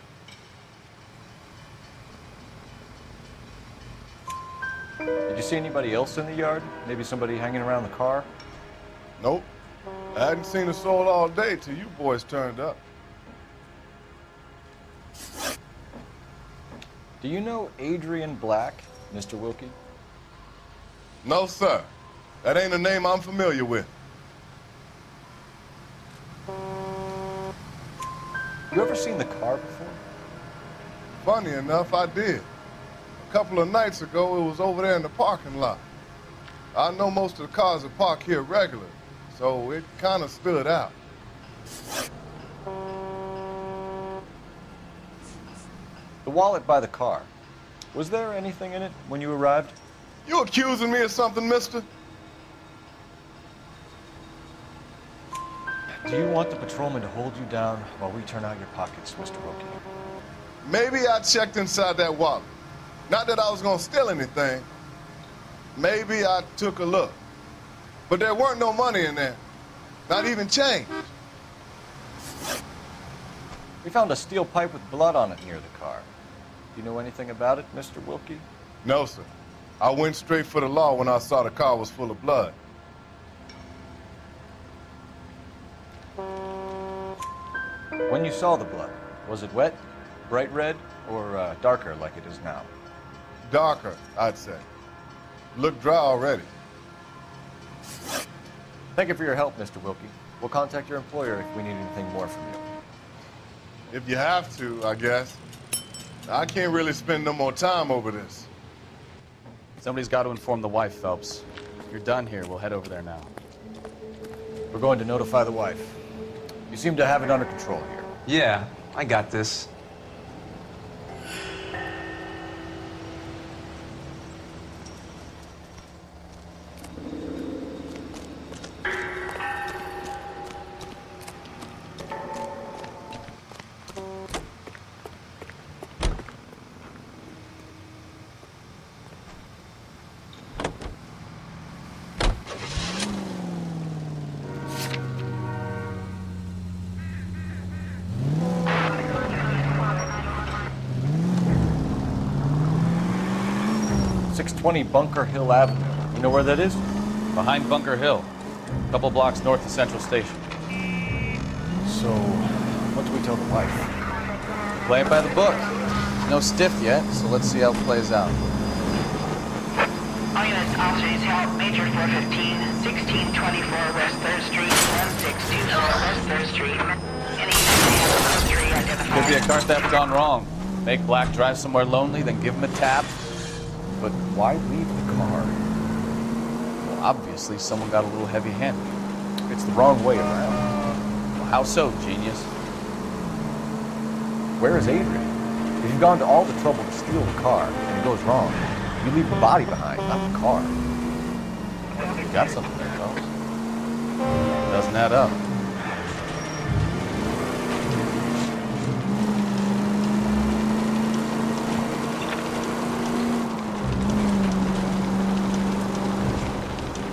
Did you see anybody else in the yard? Maybe somebody hanging around the car? Nope. I hadn't seen a soul all day till you boys turned up. Do you know Adrian Black, Mr. Wilkie? No, sir. That ain't a name I'm familiar with. You ever seen the car before? Funny enough, I did. A couple of nights ago, it was over there in the parking lot. I know most of the cars are parked here regular, so it kind of stood out. The wallet by the car. Was there anything in it when you arrived? You accusing me of something, mister? Do you want the patrolman to hold you down while we turn out your pockets, Mr. Wilkie? Maybe I checked inside that wallet. Not that I was gonna steal anything. Maybe I took a look. But there weren't no money in there. Not even change. We found a steel pipe with blood on it near the car. Do you know anything about it, Mr. Wilkie? No, sir. I went straight for the law when I saw the car was full of blood. When you saw the blood, was it wet, bright red, or darker like it is now? Darker, I'd say. Looked dry already. Thank you for your help, Mr. Wilkie. We'll contact your employer if we need anything more from you. If you have to, I guess. I can't really spend no more time over this. Somebody's got to inform the wife, Phelps. If you're done here, we'll head over there now. We're going to notify the wife. You seem to have it under control here. Yeah, I got this. Bunker Hill Avenue. You know where that is? Behind Bunker Hill. A couple blocks north of Central Station. So, what do we tell the wife? Play it by the book. No stiff yet, so let's see how it plays out. All units, officers help. Major 415, 1624 West 3rd Street, 1624 West 3rd Street. Any injury identified. Could be a car theft gone wrong. Make Black drive somewhere lonely, then give him a tap. But why leave the car? Well, obviously someone got a little heavy-handed. It's the wrong way around. Well, how so, genius? Where is Adrian? If you've gone to all the trouble to steal the car and it goes wrong, you leave the body behind, not the car. You got something there, Phelps. Doesn't add up.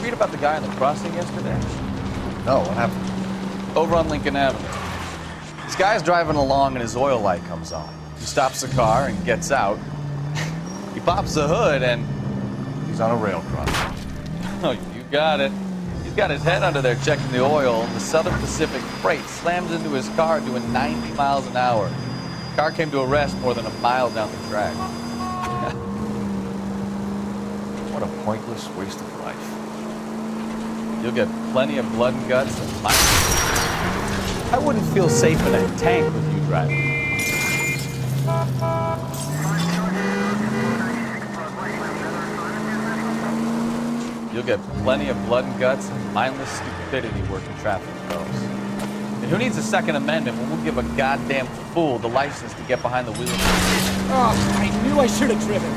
About the guy on the crossing yesterday? No, what happened? Over on Lincoln Avenue. This guy's driving along and his oil light comes on. He stops the car and gets out. He pops the hood and... he's on a rail crossing. Oh, you got it. He's got his head under there checking the oil, and the Southern Pacific freight slams into his car doing 90 miles an hour. The car came to a rest more than a mile down the track. What a pointless waste of life. You'll get plenty of blood and guts and miles. I wouldn't feel safe in a tank with you driving. You'll get plenty of blood and guts and mindless stupidity working traffic, folks. And who needs a Second Amendment when we'll give a goddamn fool the license to get behind the wheel? Oh, I knew I should have driven.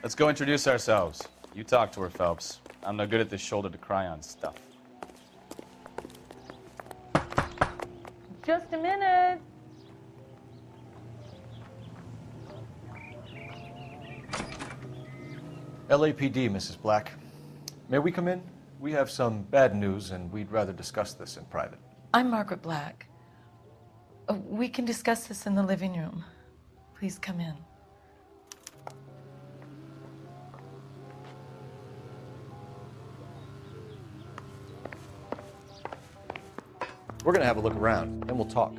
Let's go introduce ourselves. You talk to her, Phelps. I'm no good at this shoulder to cry on stuff. Just a minute. LAPD, Mrs. Black. May we come in? We have some bad news, and we'd rather discuss this in private. I'm Margaret Black. We can discuss this in the living room. Please come in. We're gonna have a look around, then we'll talk.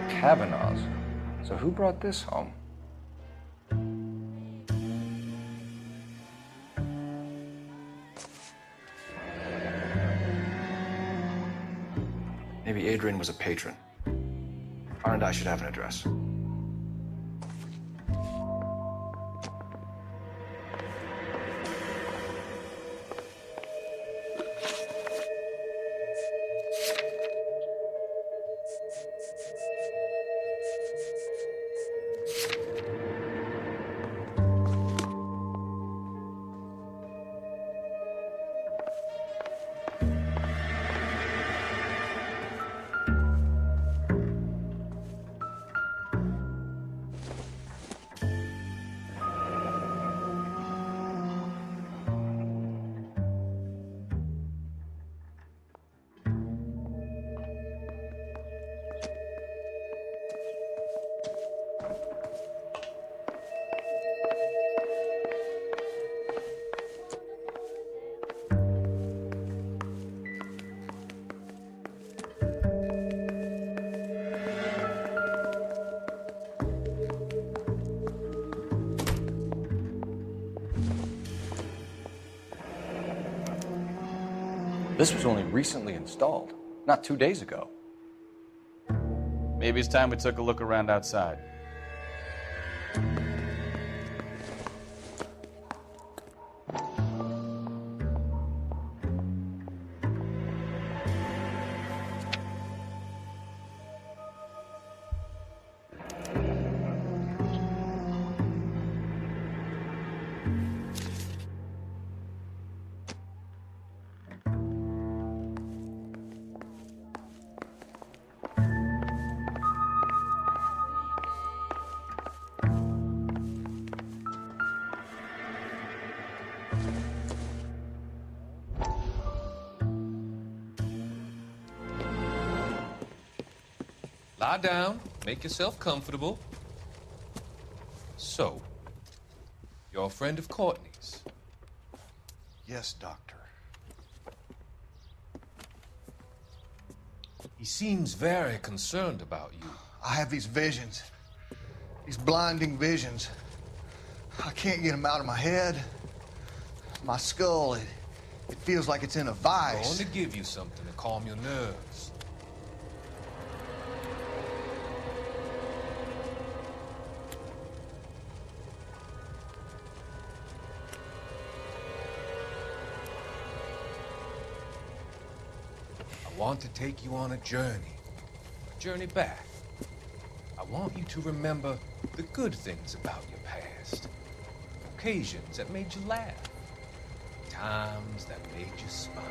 Kavanaugh's. So who brought this home? Maybe Adrian was a patron. R&I should have an address. This was only recently installed, not 2 days ago. Maybe it's time we took a look around outside. Lie down, make yourself comfortable. So, you're a friend of Courtney's? Yes, Doctor. He seems very concerned about you. I have these visions. These blinding visions. I can't get them out of my head. My skull, it feels like it's in a I'm vice. going to give you something to calm your nerves. I want to take you on a journey back. I want you to remember the good things about your past, occasions that made you laugh, times that made you smile.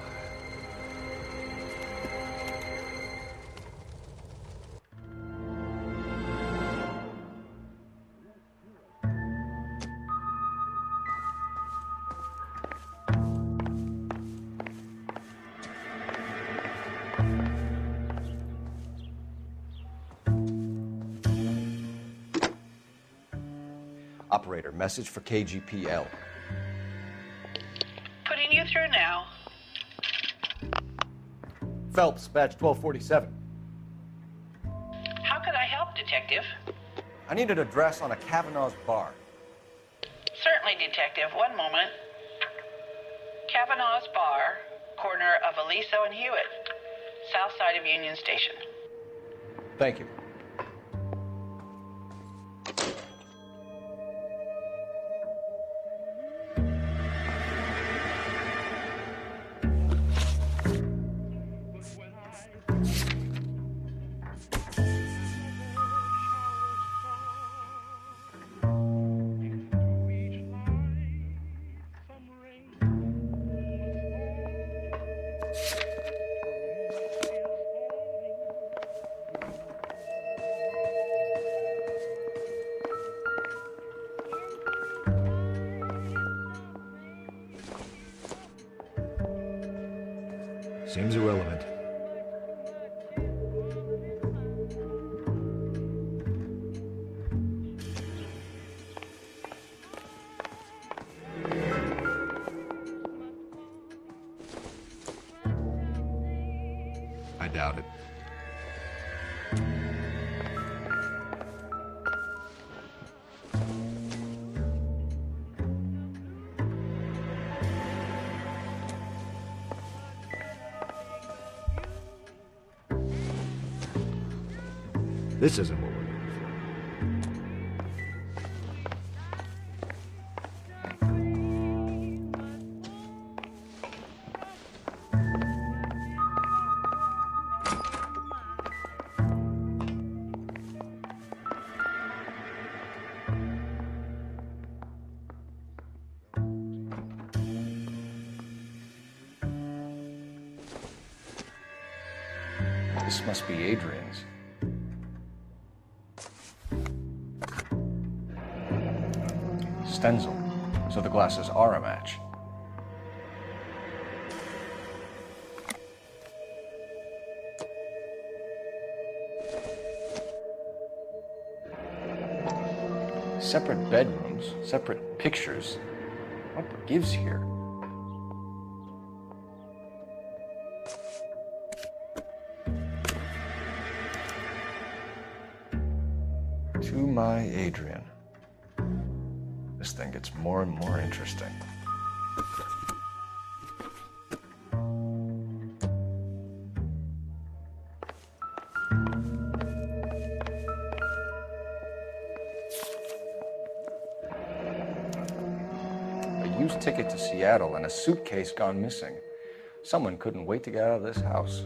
Operator, message for KGPL. Putting you through now. Phelps, badge 1247. How could I help, Detective? I need an address on a Kavanaugh's bar. Certainly, Detective. One moment. Kavanaugh's Bar, corner of Aliso and Hewitt, south side of Union Station. Thank you. Seems irrelevant. I doubt it. This isn't what we're looking for. This must be Adrian's. Stenzel. So the glasses are a match. Separate bedrooms, separate pictures. What gives here? To my Adrian. This thing gets more and more interesting. A used ticket to Seattle and a suitcase gone missing. Someone couldn't wait to get out of this house.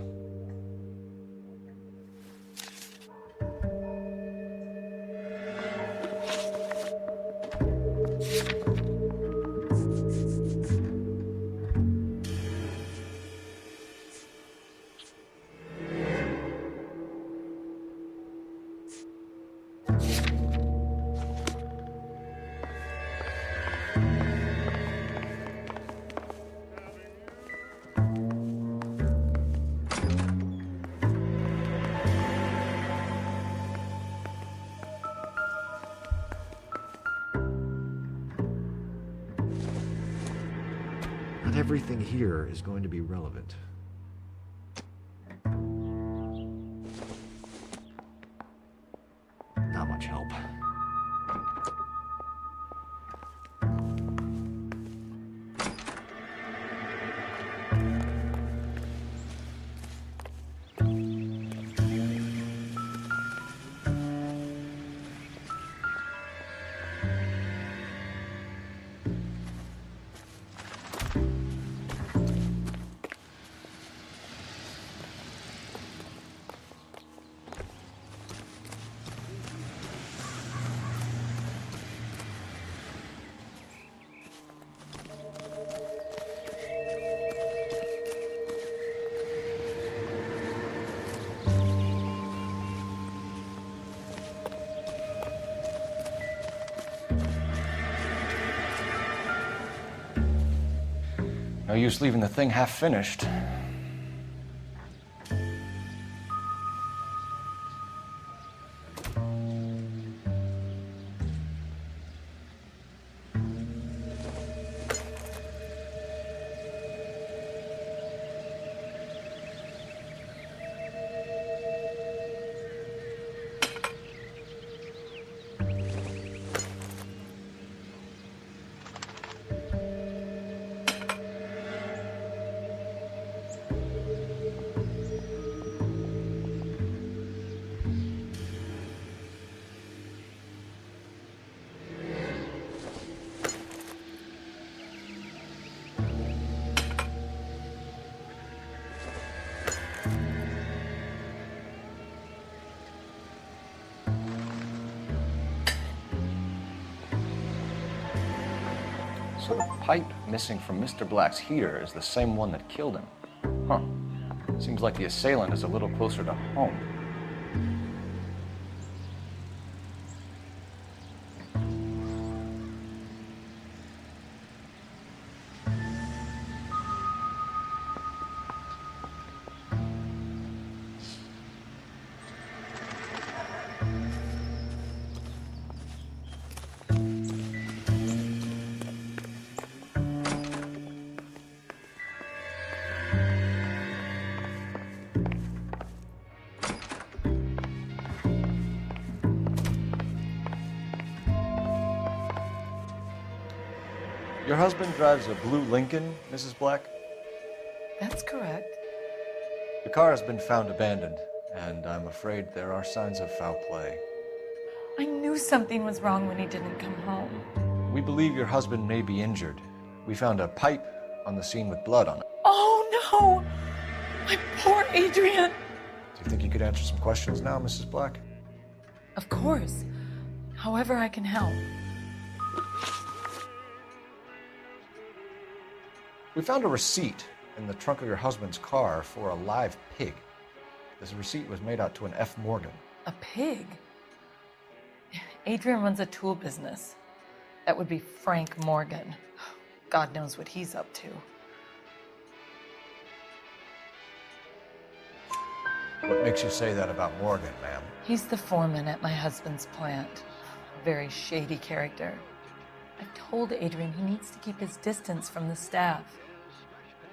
Not everything here is going to be relevant. Not much help. No use leaving the thing half finished. So the pipe missing from Mr. Black's heater is the same one that killed him. Huh. Seems like the assailant is a little closer to home. Your husband drives a blue Lincoln, Mrs. Black? That's correct. The car has been found abandoned, and I'm afraid there are signs of foul play. I knew something was wrong when he didn't come home. We believe your husband may be injured. We found a pipe on the scene with blood on it. Oh no! My poor Adrian! Do you think you could answer some questions now, Mrs. Black? Of course. However I can help. We found a receipt in the trunk of your husband's car for a live pig. This receipt was made out to an F. Morgan. A pig? Adrian runs a tool business. That would be Frank Morgan. God knows what he's up to. What makes you say that about Morgan, ma'am? He's the foreman at my husband's plant. A very shady character. I've told Adrian he needs to keep his distance from the staff.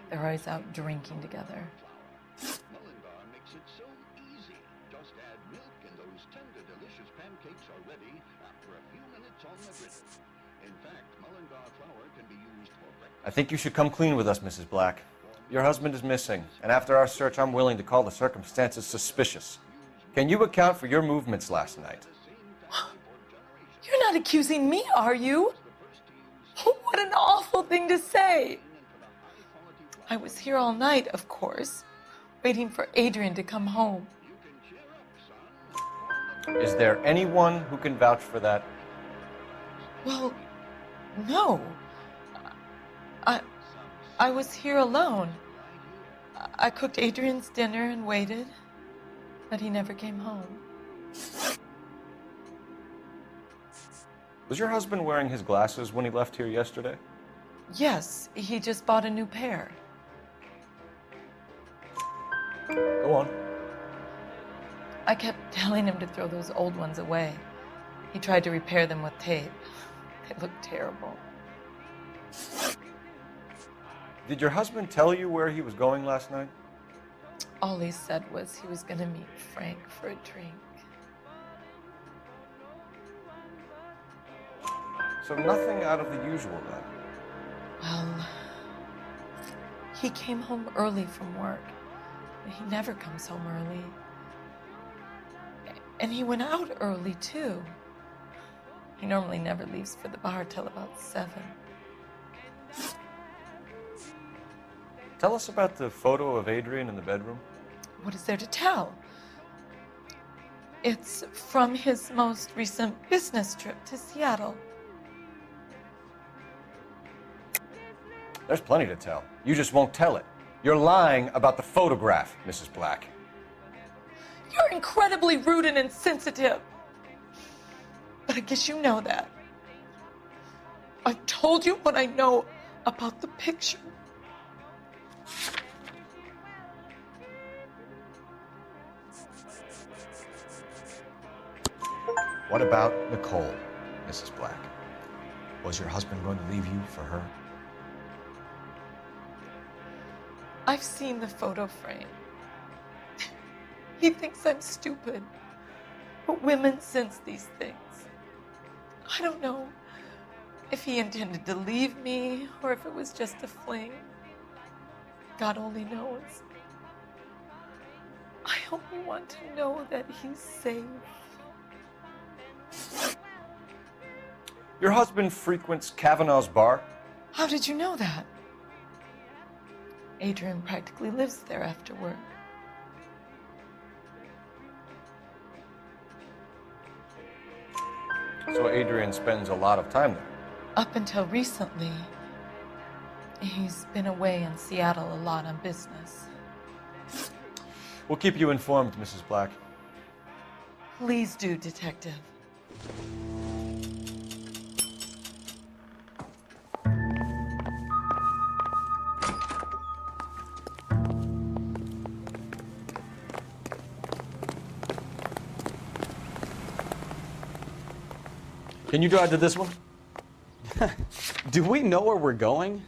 They're always out drinking together. I think you should come clean with us, Mrs. Black. Your husband is missing, and after our search, I'm willing to call the circumstances suspicious. Can you account for your movements last night? You're not accusing me, are you? What an awful thing to say. I was here all night, of course, waiting for Adrian to come home. Is there anyone who can vouch for that? Well, no. I was here alone. I cooked Adrian's dinner and waited, but he never came home. Was your husband wearing his glasses when he left here yesterday? Yes, he just bought a new pair. Go on. I kept telling him to throw those old ones away. He tried to repair them with tape. They looked terrible. Did your husband tell you where he was going last night? All he said was he was going to meet Frank for a drink. So nothing out of the usual then? Well, he came home early from work. He never comes home early. And he went out early, too. He normally never leaves for the bar till about 7. Tell us about the photo of Adrian in the bedroom. What is there to tell? It's from his most recent business trip to Seattle. There's plenty to tell. You just won't tell it. You're lying about the photograph, Mrs. Black. You're incredibly rude and insensitive. But I guess you know that. I've told you what I know about the picture. What about Nicole, Mrs. Black? Was your husband going to leave you for her? I've seen the photo frame. He thinks I'm stupid. But women sense these things. I don't know if he intended to leave me or if it was just a fling. God only knows. I only want to know that he's safe. Your husband frequents Kavanaugh's bar? How did you know that? Adrian practically lives there after work. So Adrian spends a lot of time there? Up until recently, he's been away in Seattle a lot on business. We'll keep you informed, Mrs. Black. Please do, Detective. Can you drive to this one? Do we know where we're going?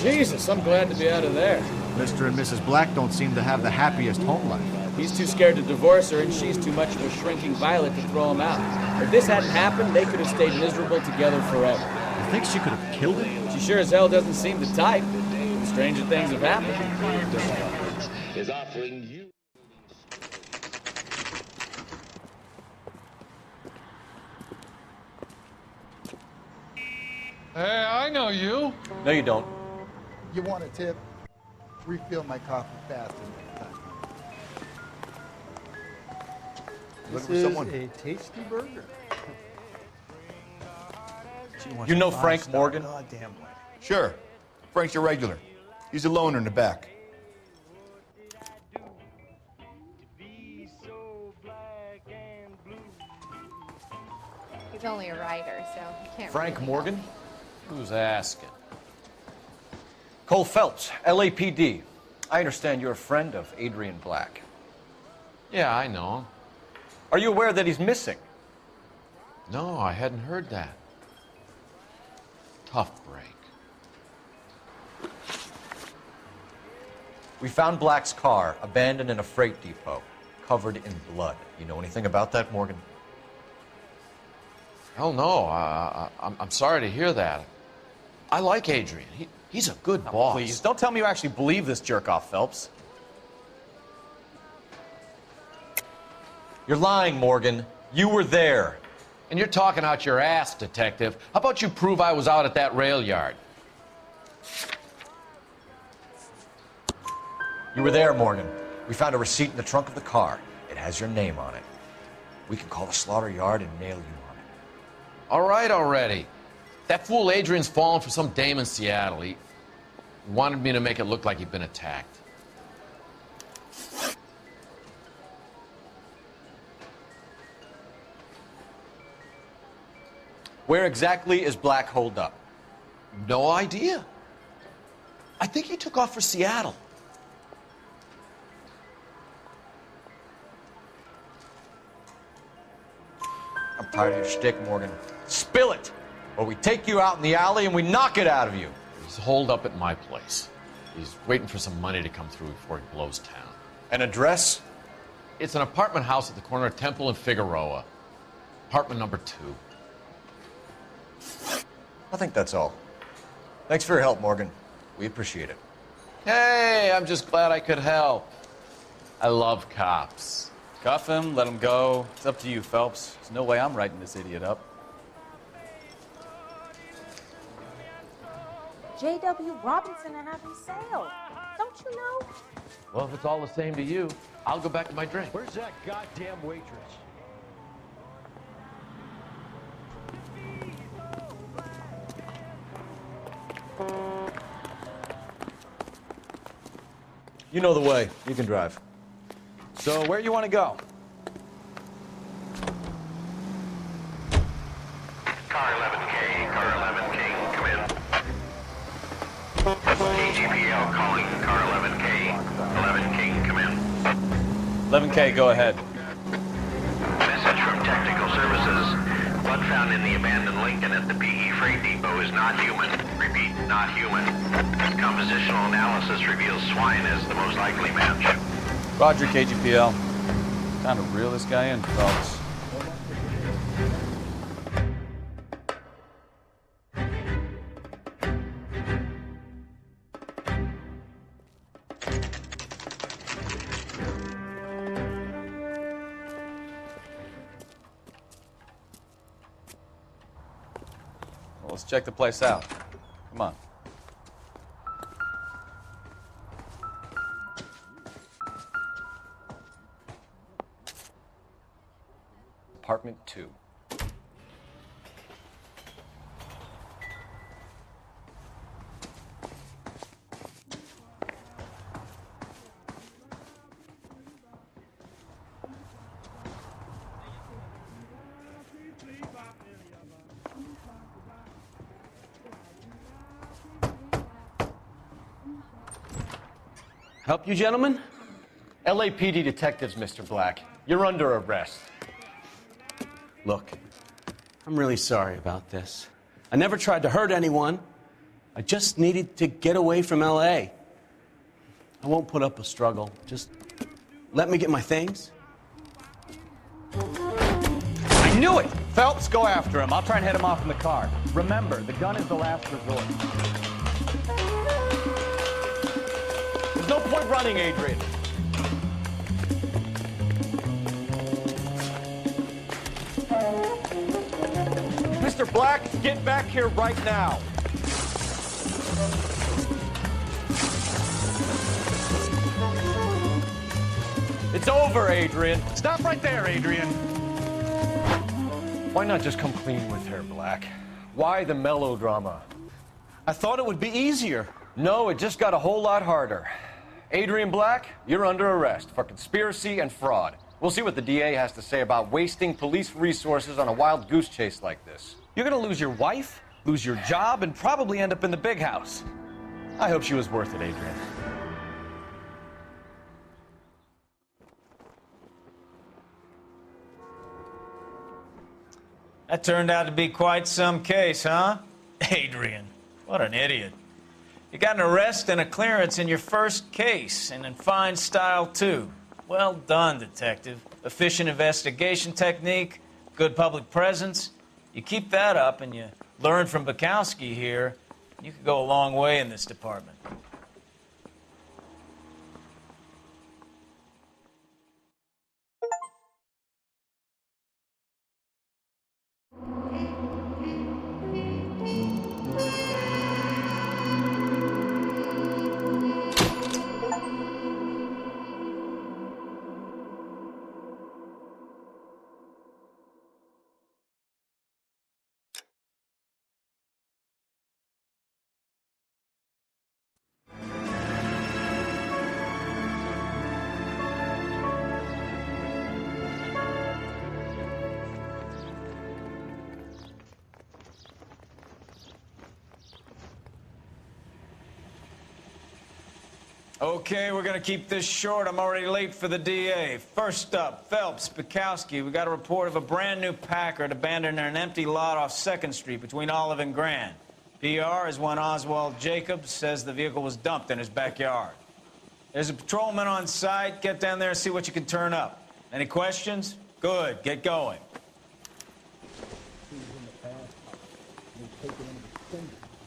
Jesus, I'm glad to be out of there. Mr. and Mrs. Black don't seem to have the happiest home life. He's too scared to divorce her, and she's too much of a shrinking violet to throw him out. If this hadn't happened, they could have stayed miserable together forever. You think she could have killed him? She sure as hell doesn't seem the type. Stranger things have happened. Is offering you. Hey, I know you. No, you don't. You want a tip? Refill my coffee faster next time. Looking for someone? a tasty burger. You know Frank Morgan? Goddamn way. Sure. Frank's your regular. He's a loner in the back. He's only a writer, so he can't. Frank really Morgan? Who's asking? Cole Phelps, LAPD. I understand you're a friend of Adrian Black. Yeah, I know him. Are you aware that he's missing? No, I hadn't heard that. Tough break. We found Black's car abandoned in a freight depot, covered in blood. You know anything about that, Morgan? Hell no. I'm sorry to hear that. I like Adrian. He's a good boss. Please, don't tell me you actually believe this jerk-off, Phelps. You're lying, Morgan. You were there. And you're talking out your ass, detective. How about you prove I was out at that rail yard? You were there, Morgan. We found a receipt in the trunk of the car. It has your name on it. We can call the slaughter yard and nail you on it. All right already. That fool Adrian's fallen for some dame in Seattle. He wanted me to make it look like he'd been attacked. Where exactly is Black holed up? No idea. I think he took off for Seattle. I'm tired of your shtick, Morgan. Spill it, or we take you out in the alley and we knock it out of you. He's holed up at my place. He's waiting for some money to come through before he blows town. An address? It's an apartment house at the corner of Temple and Figueroa. Apartment number 2. I think that's all. Thanks for your help, Morgan. We appreciate it. Hey, I'm just glad I could help. I love cops. Cuff him, let him go. It's up to you, Phelps. There's no way I'm writing this idiot up. J.W. Robinson are having sale. Don't you know? Well, if it's all the same to you, I'll go back to my drink. Where's that goddamn waitress? You know the way. You can drive. So, where you want to go? Car 11K, car 11K, come in. KGPL calling car 11K. 11K, come in. 11K, go ahead. Message from Technical Services. Blood found in the abandoned Lincoln at the PE Freight Depot is not human. Repeat, not human. Compositional analysis reveals swine as the most likely match. Roger, KGPL. Time to reel this guy in, Phelps. Well, let's check the place out. Come on. Apartment 2. Help you, gentlemen? LAPD detectives, Mr. Black. You're under arrest. Look, I'm really sorry about this. I never tried to hurt anyone. I just needed to get away from L.A. I won't put up a struggle. Just let me get my things? I knew it! Phelps, go after him. I'll try and head him off in the car. Remember, the gun is the last resort. There's no point running, Adrian. Mr. Black, get back here right now. It's over, Adrian. Stop right there, Adrian. Why not just come clean with her, Black? Why the melodrama? I thought it would be easier. No, it just got a whole lot harder. Adrian Black, you're under arrest for conspiracy and fraud. We'll see what the DA has to say about wasting police resources on a wild goose chase like this. You're gonna lose your wife, lose your job, and probably end up in the big house. I hope she was worth it, Adrian. That turned out to be quite some case, huh? Adrian, what an idiot. You got an arrest and a clearance in your first case, and in fine style, too. Well done, detective. Efficient investigation technique, good public presence. You keep that up and you learn from Bukowski here, you could go a long way in this department. Okay, we're gonna keep this short. I'm already late for the DA. First up, Phelps, Bukowski. We got a report of a brand new Packard abandoned in an empty lot off 2nd Street between Olive and Grand. PR is one Oswald Jacobs says the vehicle was dumped in his backyard. There's a patrolman on site. Get down there and see what you can turn up. Any questions? Good, get going.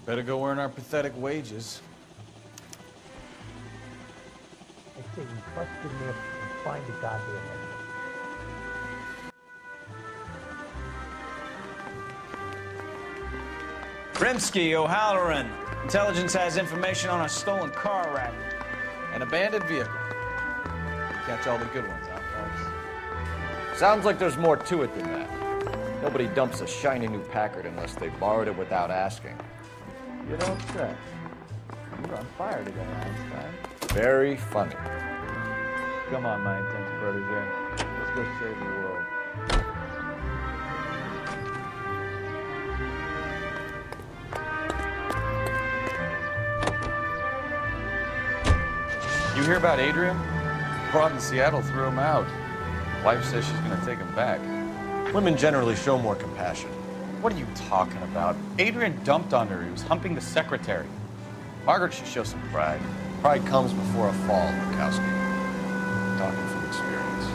Better go earn our pathetic wages. I say we bust in there and find the goddamn enemy. Rimsky, O'Halloran. Intelligence has information on a stolen car racket. An abandoned vehicle. Catch all the good ones, huh, Phelps? Sounds like there's more to it than that. Nobody dumps a shiny new Packard unless they borrowed it without asking. You don't say. You were on fire today, Einstein. Very funny. Come on, my intense protege. Let's go save the world. You hear about Adrian? Broad in Seattle threw him out. Wife says she's gonna take him back. Women generally show more compassion. What are you talking about? Adrian dumped on her. He was humping the secretary. Margaret should show some pride. Pride comes before a fall, Bukowski. Talking from experience.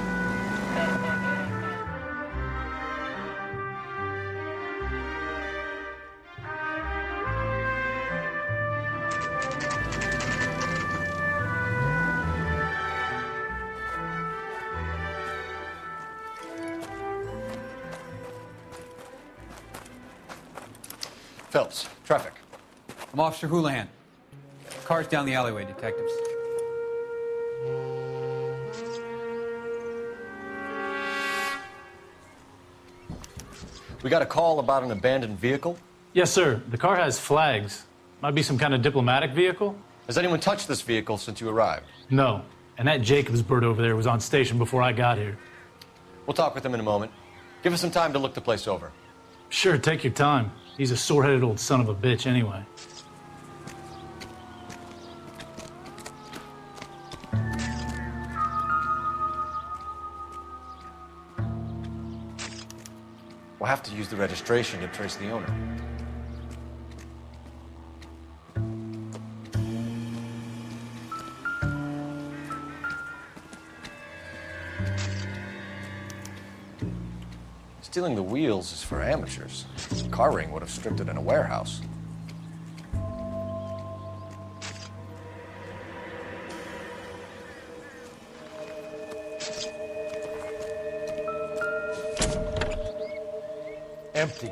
Phelps, traffic. I'm Officer Houlihan. Car's down the alleyway, detectives. We got a call about an abandoned vehicle. Yes, sir. The car has flags. Might be some kind of diplomatic vehicle. Has anyone touched this vehicle since you arrived? No. And that Jacobs bird over there was on station before I got here. We'll talk with him in a moment. Give us some time to look the place over. Sure, take your time. He's a sore-headed old son of a bitch anyway. We'll have to use the registration to trace the owner. Stealing the wheels is for amateurs. A car ring would have stripped it in a warehouse. Empty.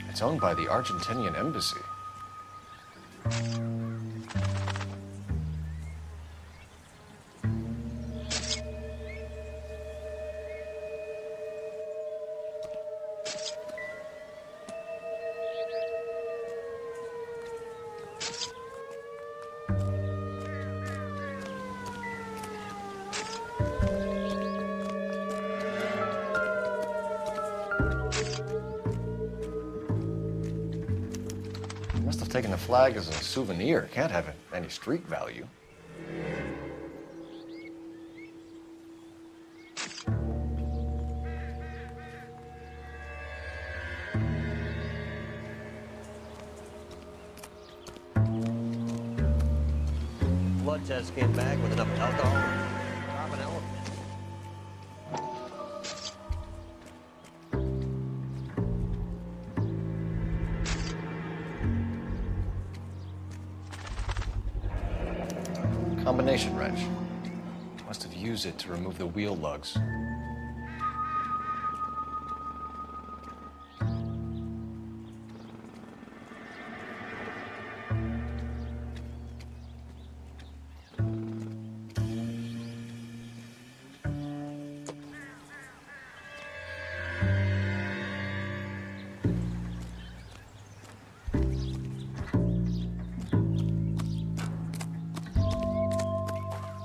It's owned by the Argentinian embassy. Must have taken the flag as a souvenir. Can't have any street value. Blood test came back with enough alcohol. Top an elephant. Combination wrench. Must have used it to remove the wheel lugs.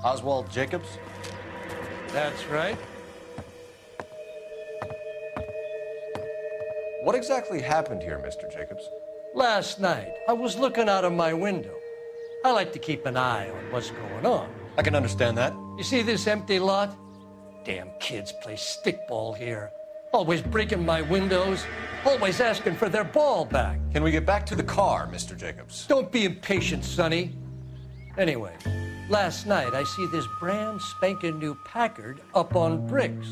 Oswald Jacobs? That's right. What exactly happened here, Mr. Jacobs? Last night, I was looking out of my window. I like to keep an eye on what's going on. I can understand that. You see this empty lot? Damn kids play stickball here. Always breaking my windows, always asking for their ball back. Can we get back to the car, Mr. Jacobs? Don't be impatient, Sonny. Anyway, last night I see this brand spanking new Packard up on bricks.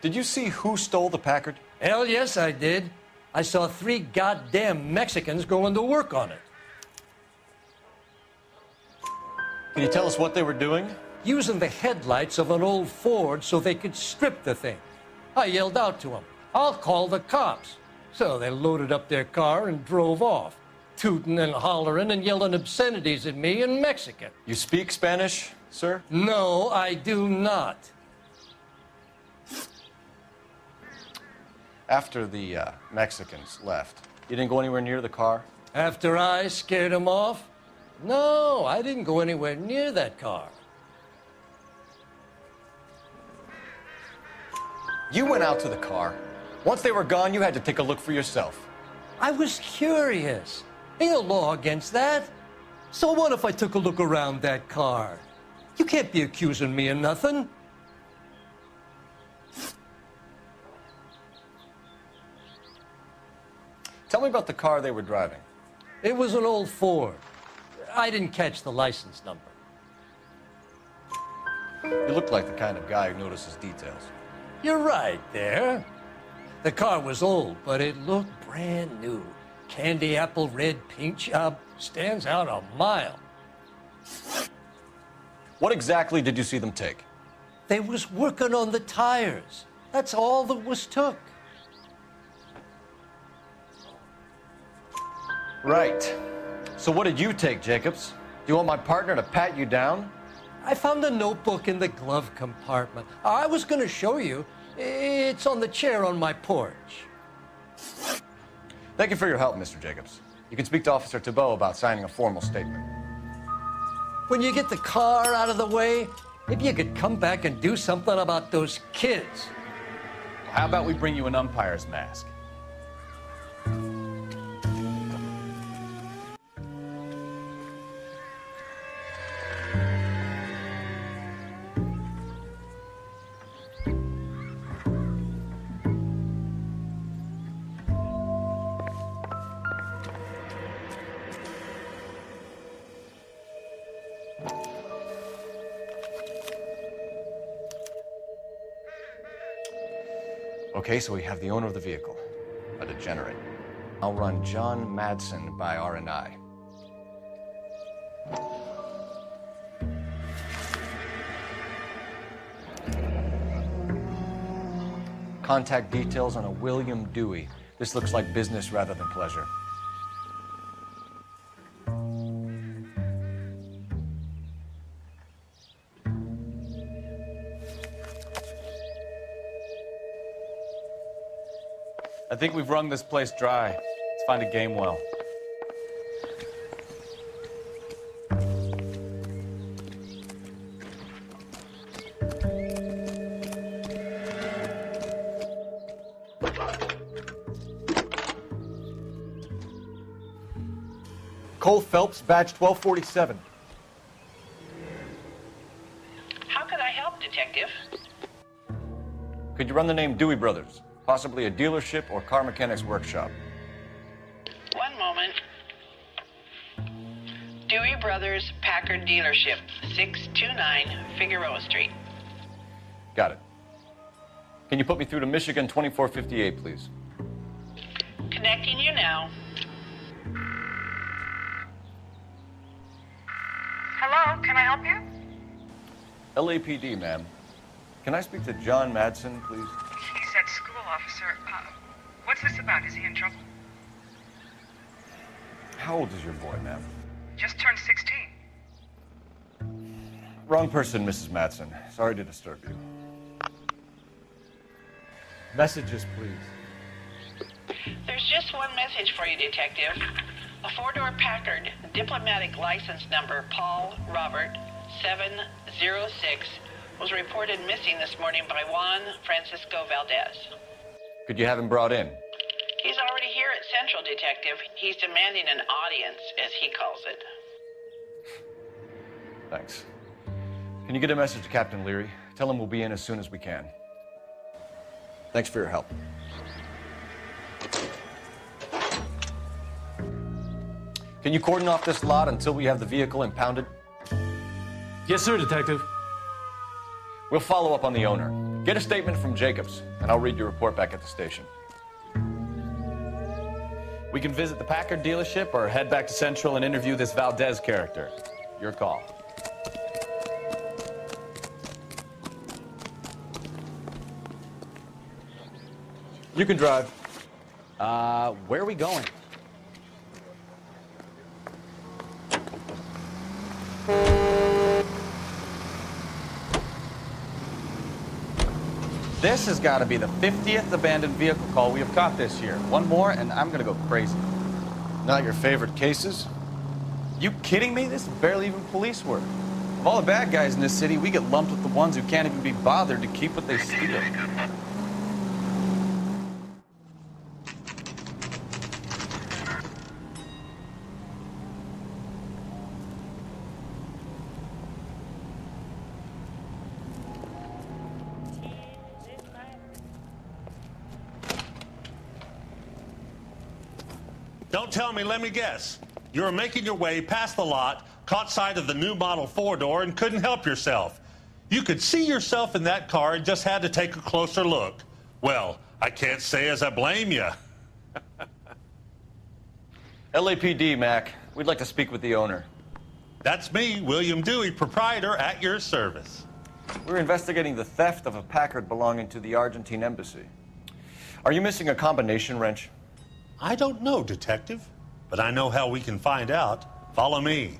Did you see who stole the Packard? Hell yes, I did. I saw 3 goddamn Mexicans going to work on it. Can you tell us what they were doing? Using the headlights of an old Ford so they could strip the thing. I yelled out to them, "I'll call the cops." So they loaded up their car and drove off, tooting and hollering and yelling obscenities at me in Mexican. You speak Spanish, sir? No, I do not. After the Mexicans left, you didn't go anywhere near the car? After I scared them off? No, I didn't go anywhere near that car. You went out to the car. Once they were gone, you had to take a look for yourself. I was curious. Ain't no law against that. So what if I took a look around that car? You can't be accusing me of nothing. Tell me about the car they were driving. It was an old Ford. I didn't catch the license number. You look like the kind of guy who notices details. You're right there. The car was old, but it looked brand new. Candy apple red paint job stands out a mile. What exactly did you see them take? They was working on the tires. That's all that was took. Right. So what did you take, Jacobs? Do you want my partner to pat you down? I found a notebook in the glove compartment. I was going to show you. It's on the chair on my porch. Thank you for your help, Mr. Jacobs. You can speak to Officer Thibault about signing a formal statement. When you get the car out of the way, maybe you could come back and do something about those kids. How about we bring you an umpire's mask? Okay, so we have the owner of the vehicle, a degenerate. I'll run John Madsen by R&I. Contact details on a William Dewey. This looks like business rather than pleasure. I think we've wrung this place dry. Let's find a game well. Cole Phelps, badge 1247. How could I help, Detective? Could you run the name Dewey Brothers? Possibly a dealership or car mechanics workshop. One moment. Dewey Brothers Packard Dealership, 629 Figueroa Street. Got it. Can you put me through to Michigan 2458, please? Connecting you now. Hello, can I help you? LAPD, ma'am. Can I speak to John Madsen, please? He's at school, officer. What's this about? Is he in trouble? How old is your boy, ma'am? Just turned 16. Wrong person, Mrs. Madsen. Sorry to disturb you. Messages, please. There's just one message for you, Detective. A four-door Packard, diplomatic license number Paul Robert 706, was reported missing this morning by Juan Francisco Valdez. Could you have him brought in? He's already here at Central, Detective. He's demanding an audience, as he calls it. Thanks. Can you get a message to Captain Leary? Tell him we'll be in as soon as we can. Thanks for your help. Can you cordon off this lot until we have the vehicle impounded? Yes, sir, Detective. We'll follow up on the owner. Get a statement from Jacobs, and I'll read your report back at the station. We can visit the Packard dealership or head back to Central and interview this Valdez character. Your call. You can drive. Where are we going? This has got to be the 50th abandoned vehicle call we have caught this year. One more, and I'm going to go crazy. Not your favorite cases? You kidding me? This is barely even police work. Of all the bad guys in this city, we get lumped with the ones who can't even be bothered to keep what they steal. Don't tell me, let me guess. You were making your way past the lot, caught sight of the new model four-door, and couldn't help yourself. You could see yourself in that car and just had to take a closer look. Well, I can't say as I blame you. LAPD, Mac. We'd like to speak with the owner. That's me, William Dewey, proprietor, at your service. We're investigating the theft of a Packard belonging to the Argentine embassy. Are you missing a combination wrench? I don't know, Detective, but I know how we can find out. Follow me.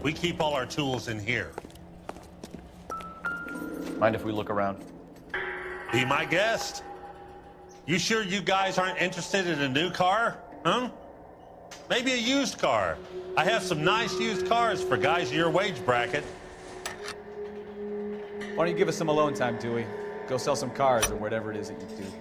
We keep all our tools in here. Mind if we look around? Be my guest. You sure you guys aren't interested in a new car? Huh? Maybe a used car. I have some nice used cars for guys of your wage bracket. Why don't you give us some alone time, Dewey? Go sell some cars or whatever it is that you do here.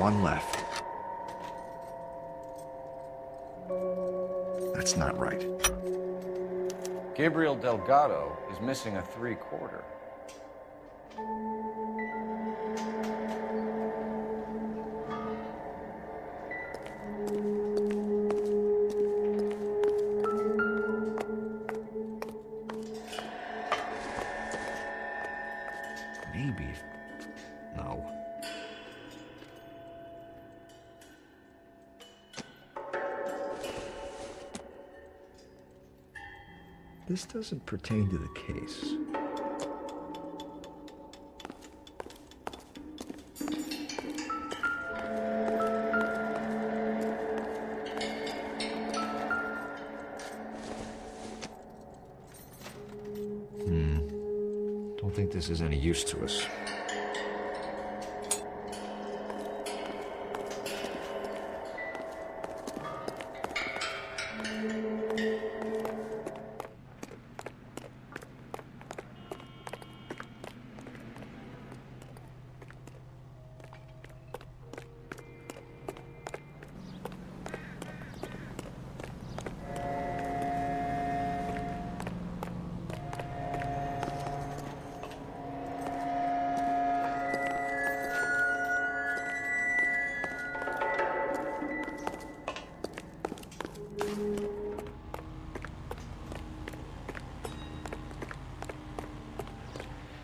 one left. That's not right. Gabriel Delgado is missing a 3/4. Maybe. No. This doesn't pertain to the case. Don't think this is any use to us.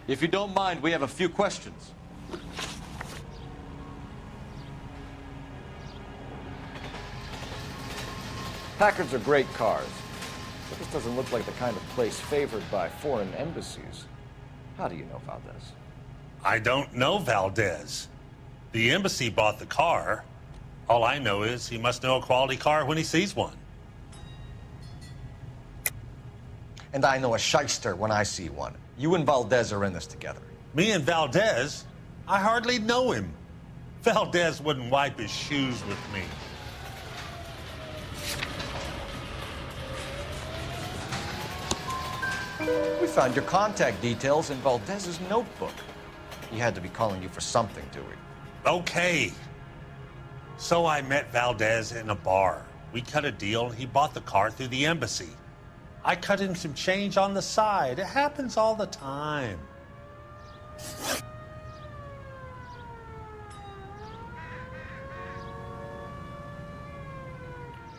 If you don't mind, we have a few questions. Packards are great cars, but this doesn't look like the kind of place favored by foreign embassies. How do you know Valdez? I don't know Valdez. The embassy bought the car. All I know is he must know a quality car when he sees one. And I know a shyster when I see one. You and Valdez are in this together. Me and Valdez? I hardly know him. Valdez wouldn't wipe his shoes with me. We found your contact details in Valdez's notebook. He had to be calling you for something, Dewey. Okay. So I met Valdez in a bar. We cut a deal, and he bought the car through the embassy. I cut him some change on the side. It happens all the time.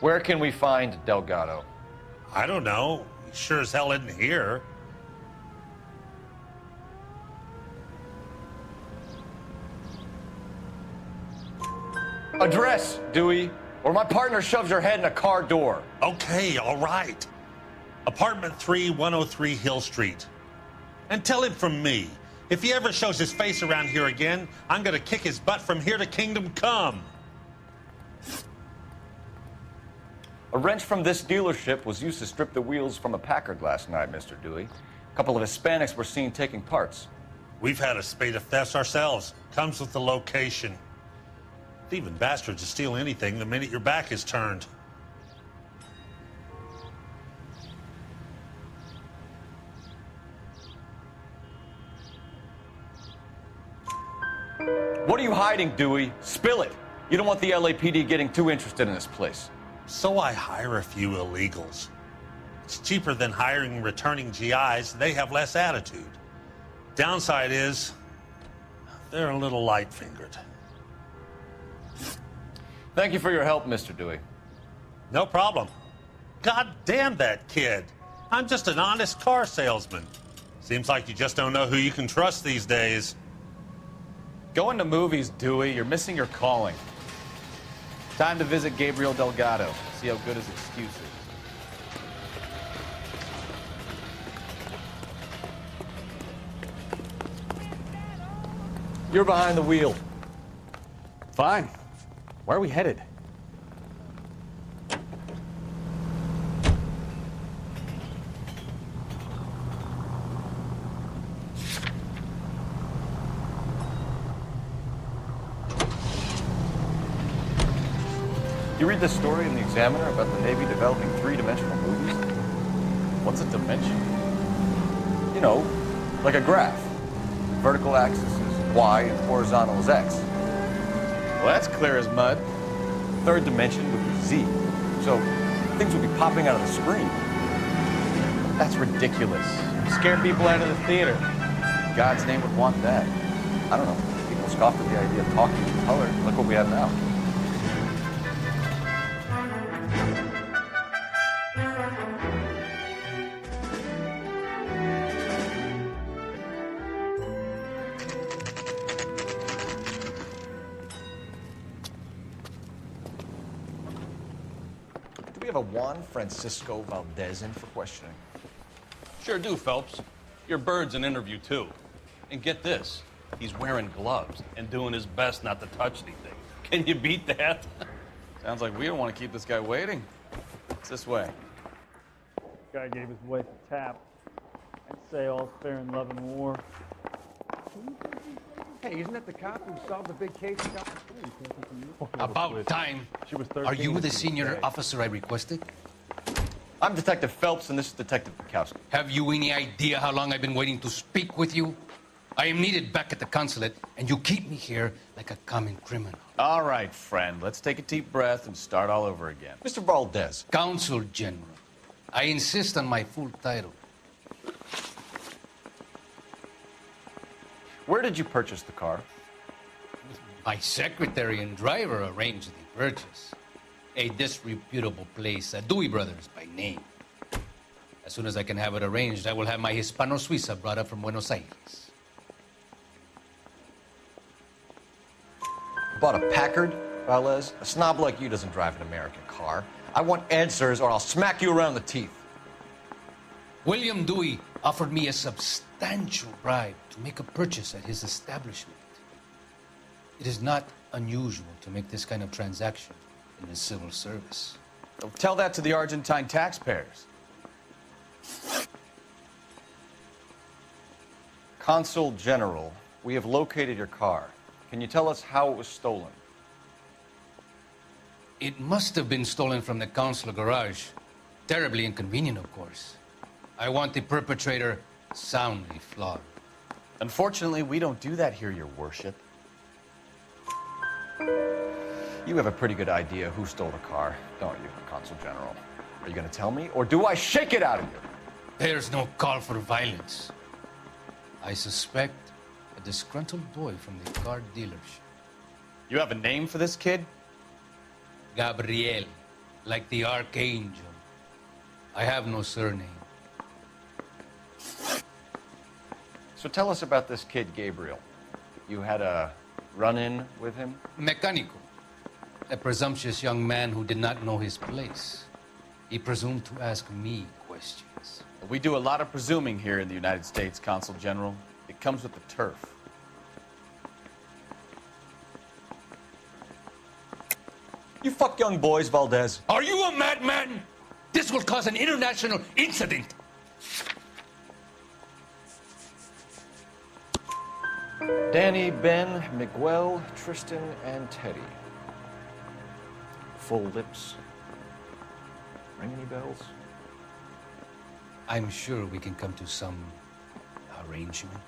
Where can we find Delgado? I don't know. He sure as hell isn't here. Address, Dewey, or my partner shoves your head in a car door. Okay, all right. Apartment 3, 103 Hill Street. And tell him from me, if he ever shows his face around here again, I'm gonna kick his butt from here to Kingdom Come. A wrench from this dealership was used to strip the wheels from a Packard last night, Mr. Dewey. A couple of Hispanics were seen taking parts. We've had a spate of thefts ourselves. Comes with the location. Thieving bastards will steal anything the minute your back is turned. What are you hiding, Dewey? Spill it. You don't want the LAPD getting too interested in this place. So I hire a few illegals. It's cheaper than hiring returning GIs. They have less attitude. Downside is, they're a little light-fingered. Thank you for your help, Mr. Dewey. No problem. God damn that kid. I'm just an honest car salesman. Seems like you just don't know who you can trust these days. Going to movies, Dewey. You're missing your calling. Time to visit Gabriel Delgado. See how good his excuse is. You're behind the wheel. Fine. Where are we headed? You read the story in the Examiner about the Navy developing three-dimensional movies? What's a dimension? You know, like a graph. Vertical axis is Y and horizontal is X. Well, that's clear as mud. Third dimension would be Z. So things would be popping out of the screen. That's ridiculous. Scare people out of the theater. God's name would want that. I don't know. People scoffed at the idea of talking in color. Look what we have now. Do we have a Juan Francisco Valdez in for questioning? Sure do, Phelps. Your bird's an interview, too. And get this, he's wearing gloves and doing his best not to touch anything. Can you beat that? Sounds like we don't want to keep this guy waiting. It's this way. Guy gave his wife a tap. I'd say all's fair in love and war. Hey, isn't that the cop who solved the big case? About time. She was 13. Are you when the she was senior dead. officer I requested? I'm Detective Phelps, and this is Detective Bukowski. Have you any idea how long I've been waiting to speak with you? I am needed back at the consulate, and you keep me here like a common criminal. All right, friend. Let's take a deep breath and start all over again. Mr. Valdez. Consul General. I insist on my full title. Where did you purchase the car? My secretary and driver arranged the purchase. A disreputable place, Dewey Brothers by name. As soon as I can have it arranged, I will have my Hispano Suiza brought up from Buenos Aires. Bought a Packard, Valdez? A snob like you doesn't drive an American car. I want answers or I'll smack you around the teeth. William Dewey offered me a substantial bribe to make a purchase at his establishment. It is not unusual to make this kind of transaction in the civil service. Tell that to the Argentine taxpayers. Consul General, we have located your car. Can you tell us how it was stolen? It must have been stolen from the consular garage. Terribly inconvenient, of course. I want the perpetrator soundly flogged. Unfortunately, we don't do that here, Your Worship. You have a pretty good idea who stole the car, don't you, Consul General? Are you going to tell me, or do I shake it out of you? There's no call for violence. I suspect a disgruntled boy from the car dealership. You have a name for this kid? Gabriel, like the archangel. I have no surname. So tell us about this kid, Gabriel. You had a run-in with him? Mecánico. A presumptuous young man who did not know his place. He presumed to ask me questions. We do a lot of presuming here in the United States, Consul General. It comes with the turf. You fuck young boys, Valdez. Are you a madman? This will cause an international incident. Danny, Ben, Miguel, Tristan, and Teddy. Full lips. Ring any bells? I'm sure we can come to some arrangement.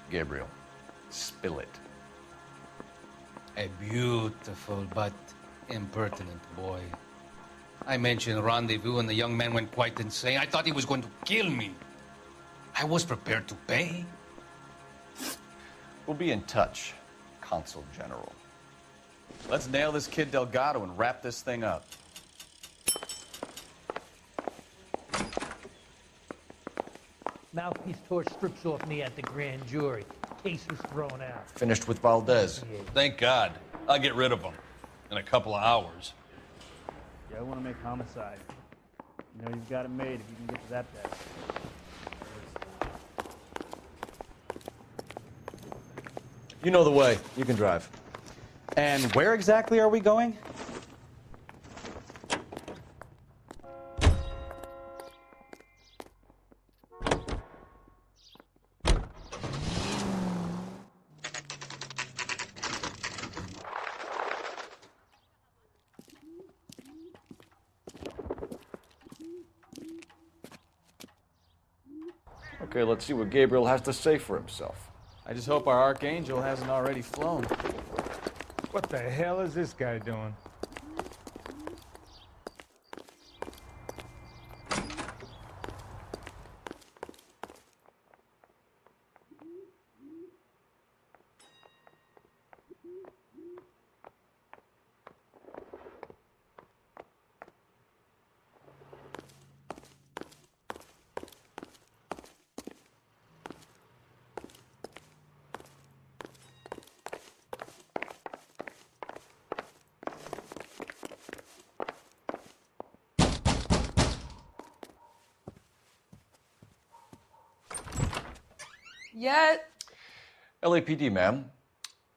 Gabriel, spill it. A beautiful but impertinent boy. I mentioned rendezvous and the young man went quite insane. I thought he was going to kill me. I was prepared to pay. We'll be in touch, Consul General. Let's nail this kid Delgado and wrap this thing up. Mouthpiece tore strips off me at the grand jury. Case was thrown out. Finished with Valdez. Thank God. I'll get rid of him in a couple of hours. Yeah, I want to make homicide. You know, you've got it made if you can get to that bad. You know the way. You can drive. And where exactly are we going? Okay, let's see what Gabriel has to say for himself. I just hope our archangel hasn't already flown. What the hell is this guy doing? Yeah. LAPD, ma'am.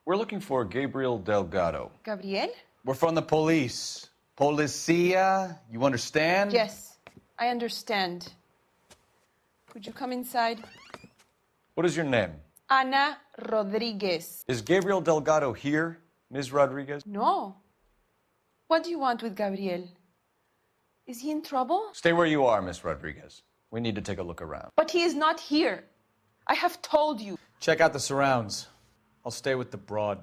We're looking for Gabriel Delgado. Gabriel? We're from the police. Policia, you understand? Yes, I understand. Could you come inside? What is your name? Ana Rodriguez. Is Gabriel Delgado here, Ms. Rodriguez? No. What do you want with Gabriel? Is he in trouble? Stay where you are, Ms. Rodriguez. We need to take a look around. But he is not here. I have told you. Check out the surrounds. I'll stay with the broad.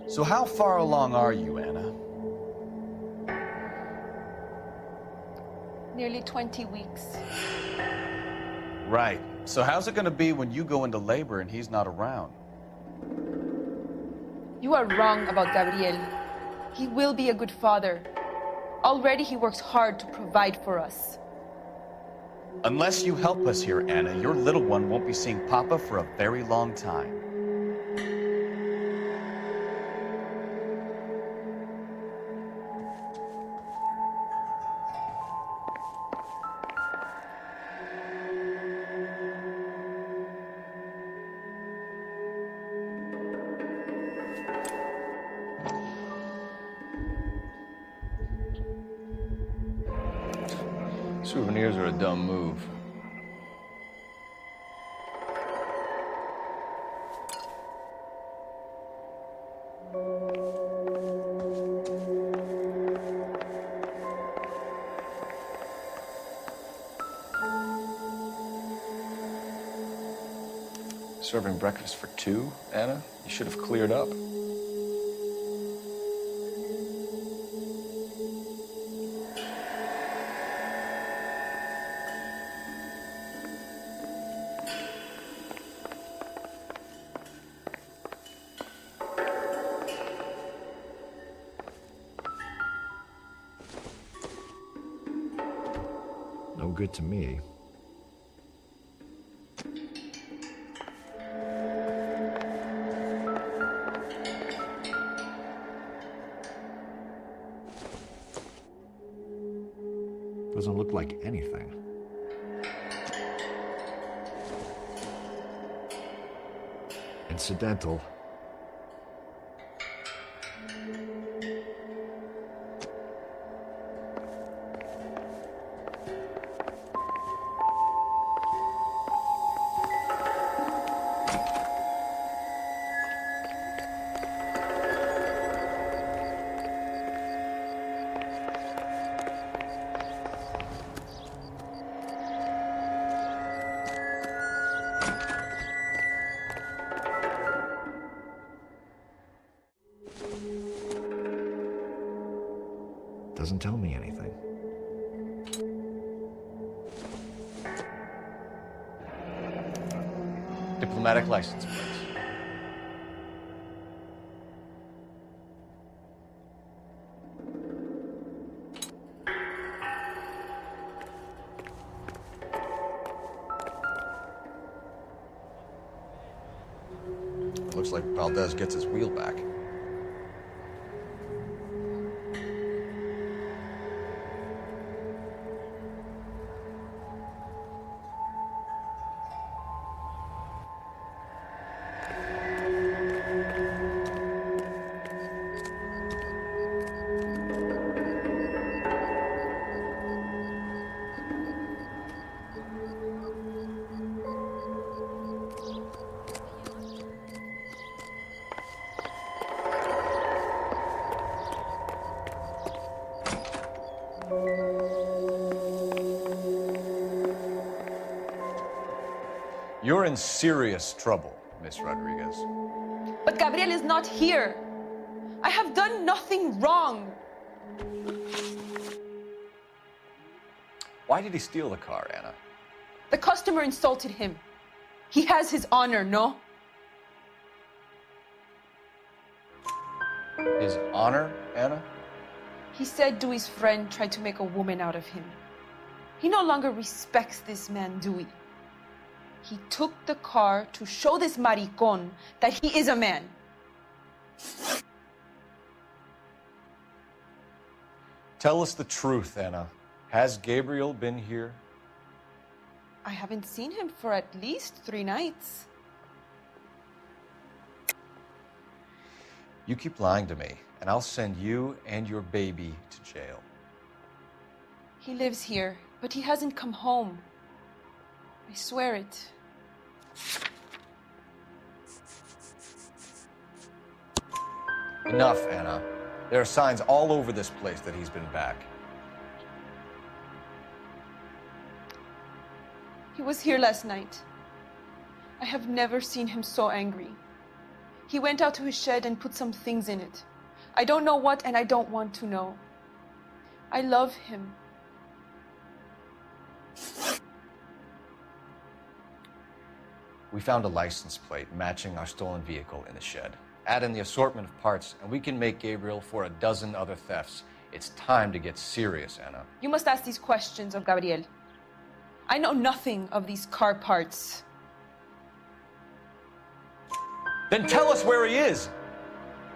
So how far along are you, Anna? Nearly 20 weeks. Right. So how's it gonna be when you go into labor and he's not around? You are wrong about Gabriel. He will be a good father. Already he works hard to provide for us. Unless you help us here, Anna, your little one won't be seeing Papa for a very long time. Souvenirs are a dumb move. Serving breakfast for two, Anna? You should have cleared up. No good to me. Doesn't look like anything. Incidental. Doesn't tell me anything. Diplomatic license plates. Looks like Valdez gets his wheel back. You're in serious trouble, Miss Rodriguez. But Gabriel is not here. I have done nothing wrong. Why did he steal the car, Anna? The customer insulted him. He has his honor, no? His honor, Anna? He said Dewey's friend tried to make a woman out of him. He no longer respects this man, Dewey. He took the car to show this maricón that he is a man. Tell us the truth, Anna. Has Gabriel been here? I haven't seen him for at least 3 nights. You keep lying to me, and I'll send you and your baby to jail. He lives here, but he hasn't come home. I swear it. Enough, Anna. There are signs all over this place that he's been back. He was here last night. I have never seen him so angry. He went out to his shed and put some things in it. I don't know what, and I don't want to know. I love him. We found a license plate matching our stolen vehicle in the shed. Add in the assortment of parts, and we can make Gabriel for a dozen other thefts. It's time to get serious, Anna. You must ask these questions of Gabriel. I know nothing of these car parts. Then tell us where he is!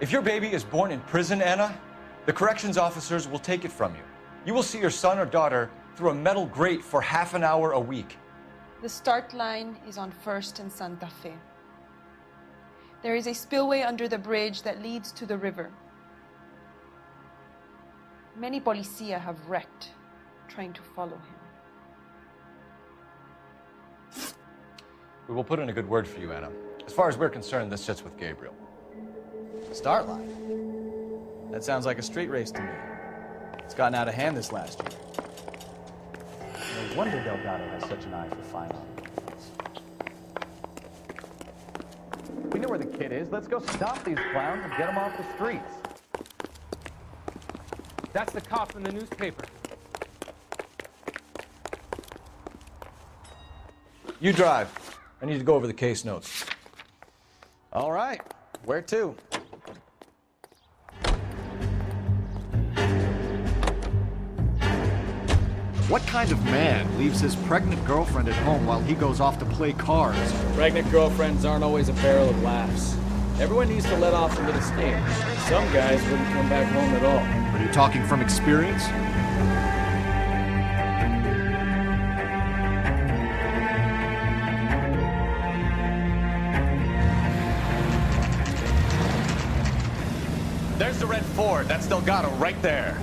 If your baby is born in prison, Anna, the corrections officers will take it from you. You will see your son or daughter through a metal grate for half an hour a week. The start line is on 1st and Santa Fe. There is a spillway under the bridge that leads to the river. Many policia have wrecked trying to follow him. We will put in a good word for you, Anna. As far as we're concerned, this sits with Gabriel. Start line? That sounds like a street race to me. It's gotten out of hand this last year. No wonder Delgado has such an eye for fine art. We know where the kid is. Let's go stop these clowns and get them off the streets. That's the cop in the newspaper. You drive. I need to go over the case notes. All right. Where to? What kind of man leaves his pregnant girlfriend at home while he goes off to play cards? Pregnant girlfriends aren't always a barrel of laughs. Everyone needs to let off a little steam. Some guys wouldn't come back home at all. Are you talking from experience? There's the red Ford. That's Delgado right there.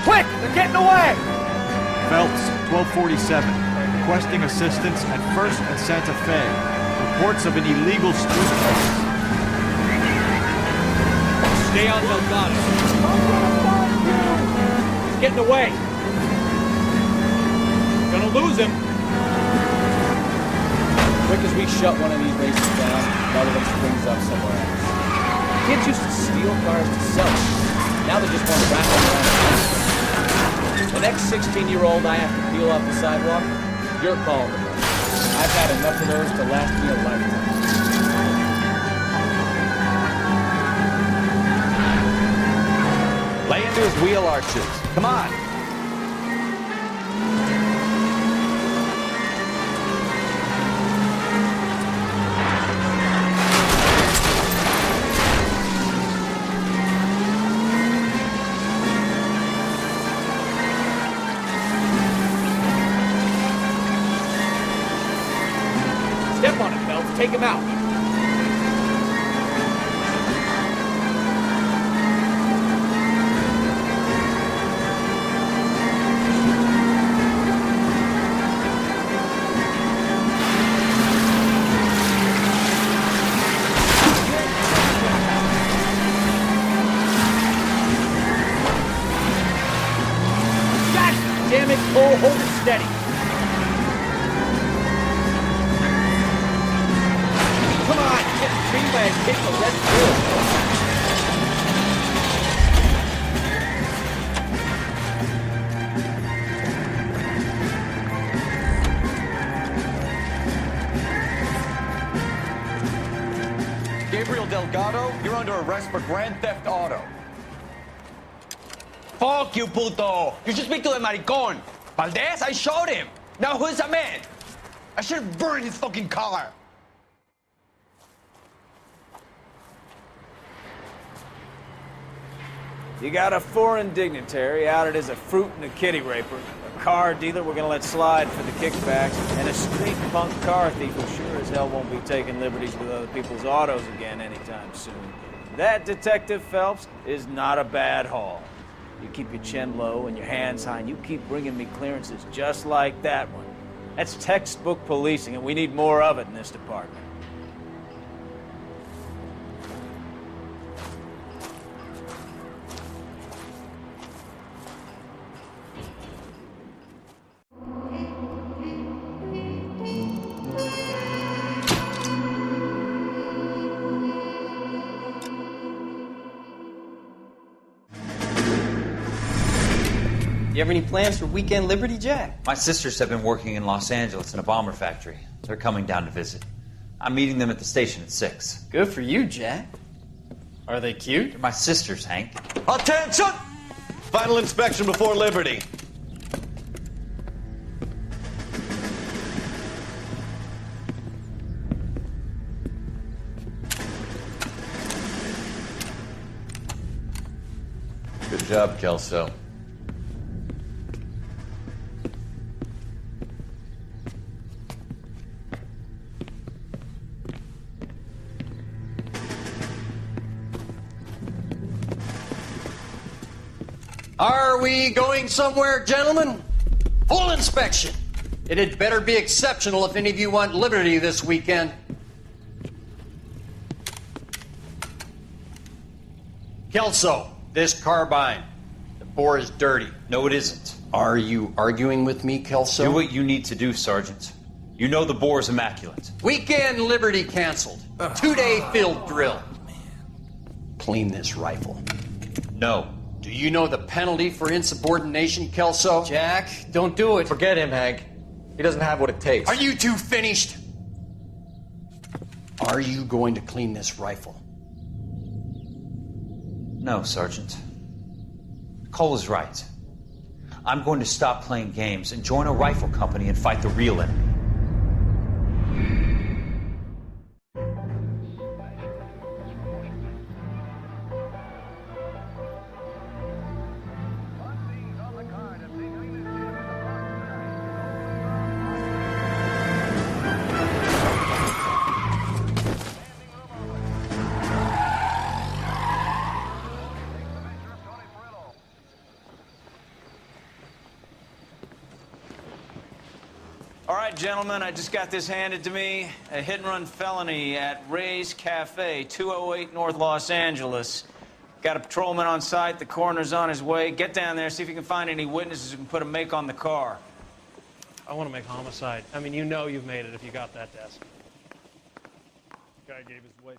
Quick! They're getting away! Phelps, 1247. Requesting assistance at 1st and Santa Fe. Reports of an illegal street race. Stay on Delgado. He's getting away. Gonna lose him. Quick as we shut one of these races down, another one springs up somewhere else. Kids used to steal cars to sell them. Now they just want to wrap them around. The next 16-year-old I have to peel off the sidewalk, you're calling them. I've had enough of those to last me a lifetime. Lay into his wheel arches. Come on. Step on it, Phelps. Take him out. steady. Come on, get beat by a kick, but let's do it. Gabriel Delgado, you're under arrest for grand theft auto. Fuck you, puto! You should speak to the maricon. Valdez, I showed him. Now who's a man? I should have burned his fucking car. You got a foreign dignitary outed as a fruit and a kitty raper, a car dealer we're gonna let slide for the kickbacks, and a street punk car thief who sure as hell won't be taking liberties with other people's autos again anytime soon. That, Detective Phelps, is not a bad haul. You keep your chin low and your hands high, and you keep bringing me clearances just like that one. That's textbook policing, and we need more of it in this department. You have any plans for weekend Liberty, Jack? My sisters have been working in Los Angeles in a bomber factory. They're coming down to visit. I'm meeting them at the station at 6. Good for you, Jack. Are they cute? They're my sisters, Hank. Attention! Final inspection before Liberty. Good job, Kelso. Are we going somewhere, gentlemen? Full inspection. It had better be exceptional if any of you want liberty this weekend. Kelso, this carbine. The bore is dirty. No, it isn't. Are you arguing with me, Kelso? Do what you need to do, Sergeant. You know the bore is immaculate. Weekend liberty canceled. 2-day field drill. Clean this rifle. No. Do you know the penalty for insubordination, Kelso? Jack, don't do it. Forget him, Hank. He doesn't have what it takes. Are you two finished? Are you going to clean this rifle? No, Sergeant. Cole is right. I'm going to stop playing games and join a rifle company and fight the real enemy. All right, gentlemen, I just got this handed to me. A hit-and-run felony at Ray's Cafe, 208 North Los Angeles. Got a patrolman on site. The coroner's on his way. Get down there, see if you can find any witnesses who can put a make on the car. I want to make homicide. I mean, you know you've made it if you got that desk. Guy gave his wife